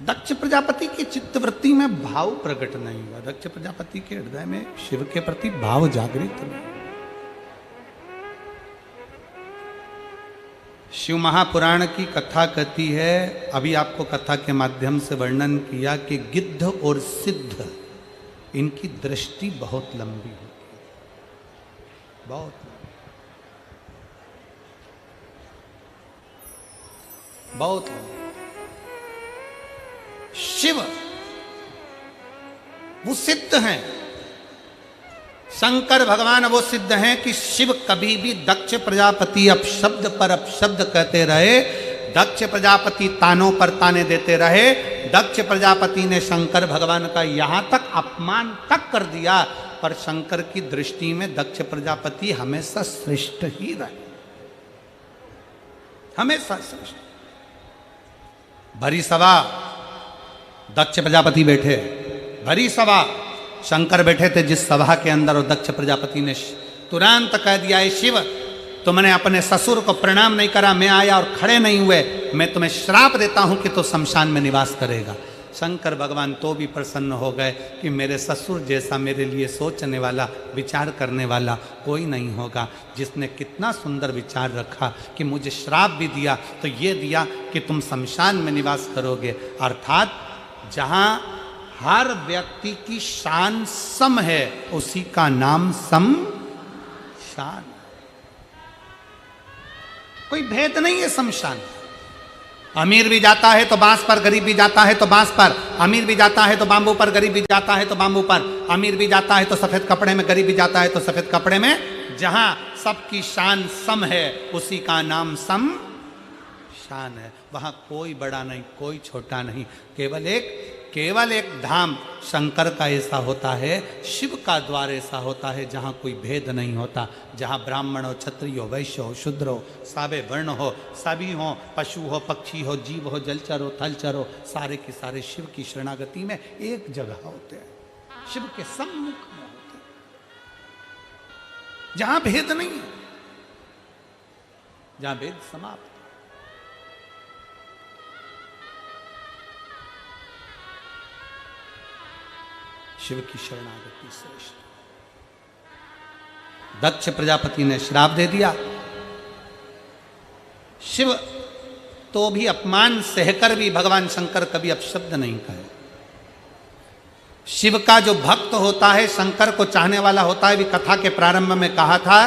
दक्ष प्रजापति की चित्तवृत्ति में भाव प्रकट नहीं हुआ, दक्ष प्रजापति के हृदय में शिव के प्रति भाव जागृत नहीं। शिव महापुराण की कथा कहती है, अभी आपको कथा के माध्यम से वर्णन किया कि गिद्ध और सिद्ध इनकी दृष्टि बहुत लंबी होती है, बहुत बहुत लंबी। शिव वो सिद्ध हैं, शंकर भगवान वो सिद्ध हैं कि शिव कभी भी दक्ष प्रजापति अपशब्द पर अपशब्द कहते रहे, दक्ष प्रजापति तानों पर ताने देते रहे। दक्ष प्रजापति ने शंकर भगवान का यहां तक अपमान तक कर दिया, पर शंकर की दृष्टि में दक्ष प्रजापति हमेशा श्रेष्ठ ही रहे, हमेशा श्रेष्ठ। भरी सभा दक्ष प्रजापति बैठे, भरी सभा शंकर बैठे थे जिस सभा के अंदर, और दक्ष प्रजापति ने तुरंत कह दिया, है शिव तुमने अपने ससुर को प्रणाम नहीं करा, मैं आया और खड़े नहीं हुए, मैं तुम्हें श्राप देता हूं कि तो शमशान में निवास करेगा। शंकर भगवान तो भी प्रसन्न हो गए कि मेरे ससुर जैसा मेरे लिए सोचने वाला, विचार करने वाला कोई नहीं होगा, जिसने कितना सुंदर विचार रखा कि मुझे श्राप भी दिया तो ये दिया कि तुम शमशान में निवास करोगे। अर्थात जहां हर व्यक्ति की शान सम है, उसी का नाम सम शान। कोई भेद नहीं है शमशान। अमीर भी जाता है तो बांस पर, गरीब भी जाता है तो बांस पर, अमीर भी जाता है तो बांबू पर, गरीब भी जाता है तो बांबू पर, अमीर भी जाता है तो सफेद कपड़े में, गरीब भी जाता है तो सफेद कपड़े में। जहां सबकी शान सम है, उसी का नाम सम शान है। वहां कोई बड़ा नहीं, कोई छोटा नहीं, केवल एक केवल एक धाम शंकर का ऐसा होता है, शिव का द्वार ऐसा होता है जहाँ कोई भेद नहीं होता, जहाँ ब्राह्मण हो, क्षत्रिय हो, वैश्य हो, शूद्र हो, साबे वर्ण हो, सभी हो, पशु हो, पक्षी हो, जीव हो, जलचर हो, थलचर हो, सारे के सारे शिव की शरणागति में एक जगह होते हैं, शिव के सम्मुख में होते हैं, जहाँ भेद नहीं है, जहाँ भेद समाप्त। शिव की शरणागति श्रेष्ठ। दक्ष प्रजापति ने श्राप दे दिया, शिव तो भी अपमान सहकर भी भगवान शंकर कभी अपशब्द नहीं कहे। शिव का जो भक्त होता है, शंकर को चाहने वाला होता है, भी कथा के प्रारंभ में कहा था,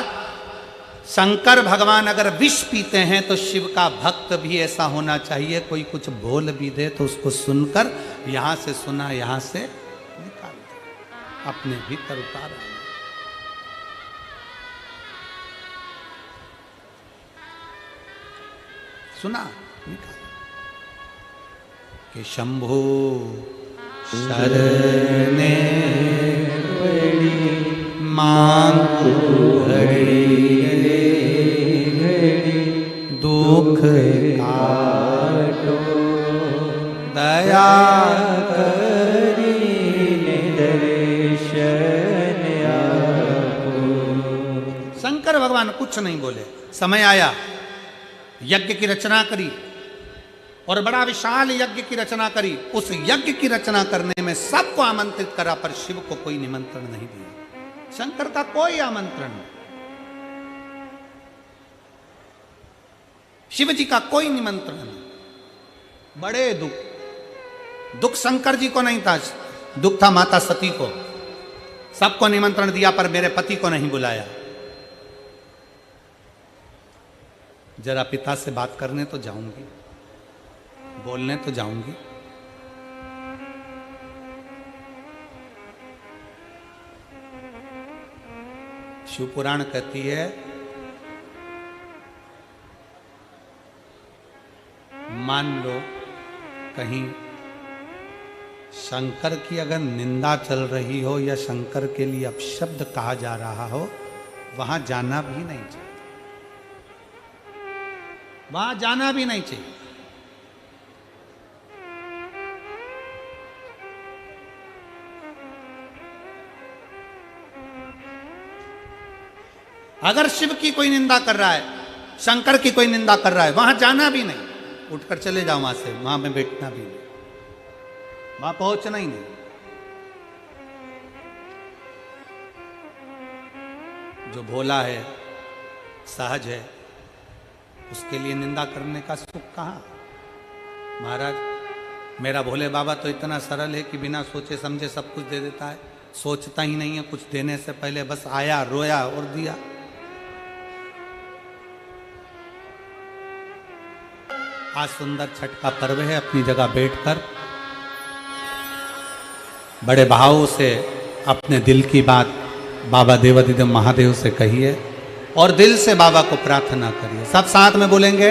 शंकर भगवान अगर विष पीते हैं तो शिव का भक्त भी ऐसा होना चाहिए, कोई कुछ बोल भी दे तो उसको सुनकर यहां से सुना, यहां से निकाल दे, अपने भीतर उतार। सुना, निकाल कि शंभु शरणे मांगो घड़ी दुख काटो दया करी दर्शन आपो। शंकर भगवान कुछ नहीं बोले, समय आया, यज्ञ की रचना करी और बड़ा विशाल यज्ञ की रचना करी। उस यज्ञ की रचना करने में सबको आमंत्रित करा, पर शिव को कोई निमंत्रण नहीं दिया, शंकर का कोई आमंत्रण नहीं, शिव जी का कोई निमंत्रण नहीं। बड़े दुख शंकर जी को नहीं था, दुख था माता सती को। सबको निमंत्रण दिया पर मेरे पति को नहीं बुलाया। जरा पिता से बात करने तो जाऊंगी, बोलने तो जाऊंगी। शिव पुराण कहती है, मान लो कहीं शंकर की अगर निंदा चल रही हो या शंकर के लिए अपशब्द कहा जा रहा हो, वहां जाना भी नहीं चाहिए, वहां जाना भी नहीं चाहिए। अगर शिव की कोई निंदा कर रहा है, शंकर की कोई निंदा कर रहा है, वहां जाना भी नहीं, उठकर चले जाओ वहां से, वहां में बैठना भी नहीं, वहां पहुंचना ही नहीं। जो भोला है, सहज है, उसके लिए निंदा करने का सुख कहां? महाराज, मेरा भोले बाबा तो इतना सरल है कि बिना सोचे समझे सब कुछ दे देता है, सोचता ही नहीं है कुछ देने से पहले, बस आया, रोया और दिया। आज सुंदर छठ का पर्व है, अपनी जगह बैठकर बड़े भाव से अपने दिल की बात बाबा देवाधिदेव महादेव से कहिए और दिल से बाबा को प्रार्थना करिए। सब साथ में बोलेंगे,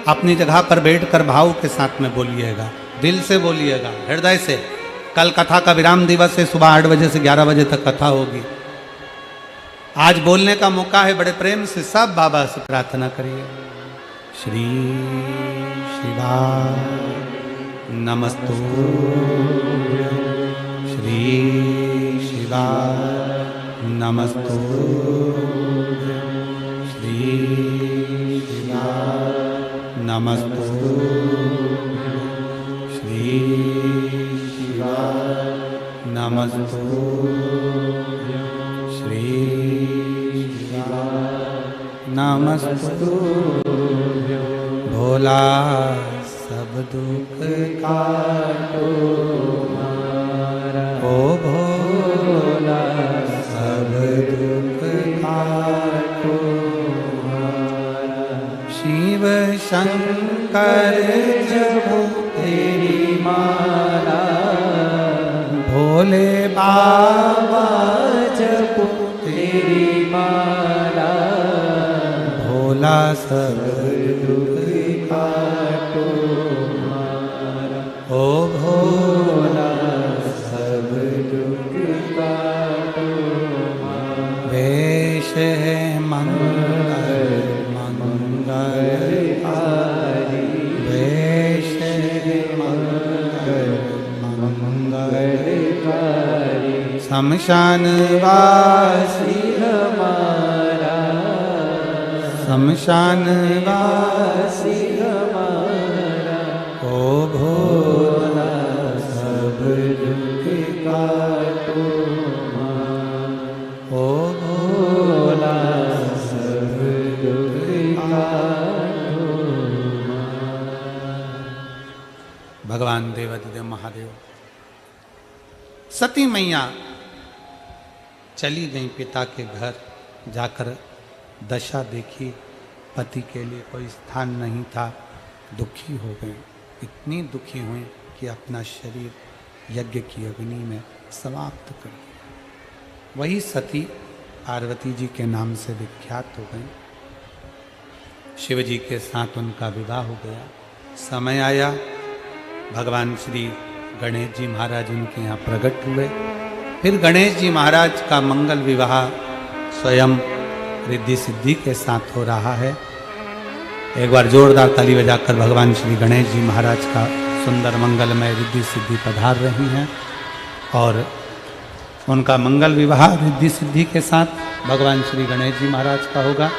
अपनी जगह पर बैठकर भाव के साथ में बोलिएगा, दिल से बोलिएगा, हृदय से। कल कथा का विराम दिवस है, सुबह 8 बजे से 11 बजे तक कथा होगी। आज बोलने का मौका है, बड़े प्रेम से सब बाबा से प्रार्थना करिए। श्री शिवाय नमस्तुभ्यं, श्री शिवाय नमस्तुभ्यं, श्री शिवाय नमस्तुभ्यं, श्री शिवाय नमस्तुभ्यं, श्री शिवाय नमस्तुभ्यं। भोला सब दुख काटो मारा, ओ भोला सब दुख काटो मारा। शिव शंकर जपो तेरी माला, भोले बाबा जपो तेरी माला। भोला सब दुख काटो मारा, ओ भोला शमशान वासी हमारा, शमशान वासी हमारा, ओ भोला सब दुख काटो मां, ओ भोला सब दुख काटो मां। भगवान देवादिदेव महादेव। सती मैया चली गई पिता के घर, जाकर दशा देखी, पति के लिए कोई स्थान नहीं था, दुखी हो गई। इतनी दुखी हुई कि अपना शरीर यज्ञ की अग्नि में समाप्त कर दिया। वही सती पार्वती जी के नाम से विख्यात हो गई। शिव जी के साथ उनका विवाह हो गया। समय आया, भगवान श्री गणेश जी महाराज उनके यहाँ प्रकट हुए। फिर गणेश जी महाराज का मंगल विवाह स्वयं रिद्धि सिद्धि के साथ हो रहा है। एक बार जोरदार ताली बजाकर भगवान श्री गणेश जी महाराज का सुंदर मंगलमय रिद्धि सिद्धि पधार रही हैं और उनका मंगल विवाह रिद्धि सिद्धि के साथ भगवान श्री गणेश जी महाराज का होगा।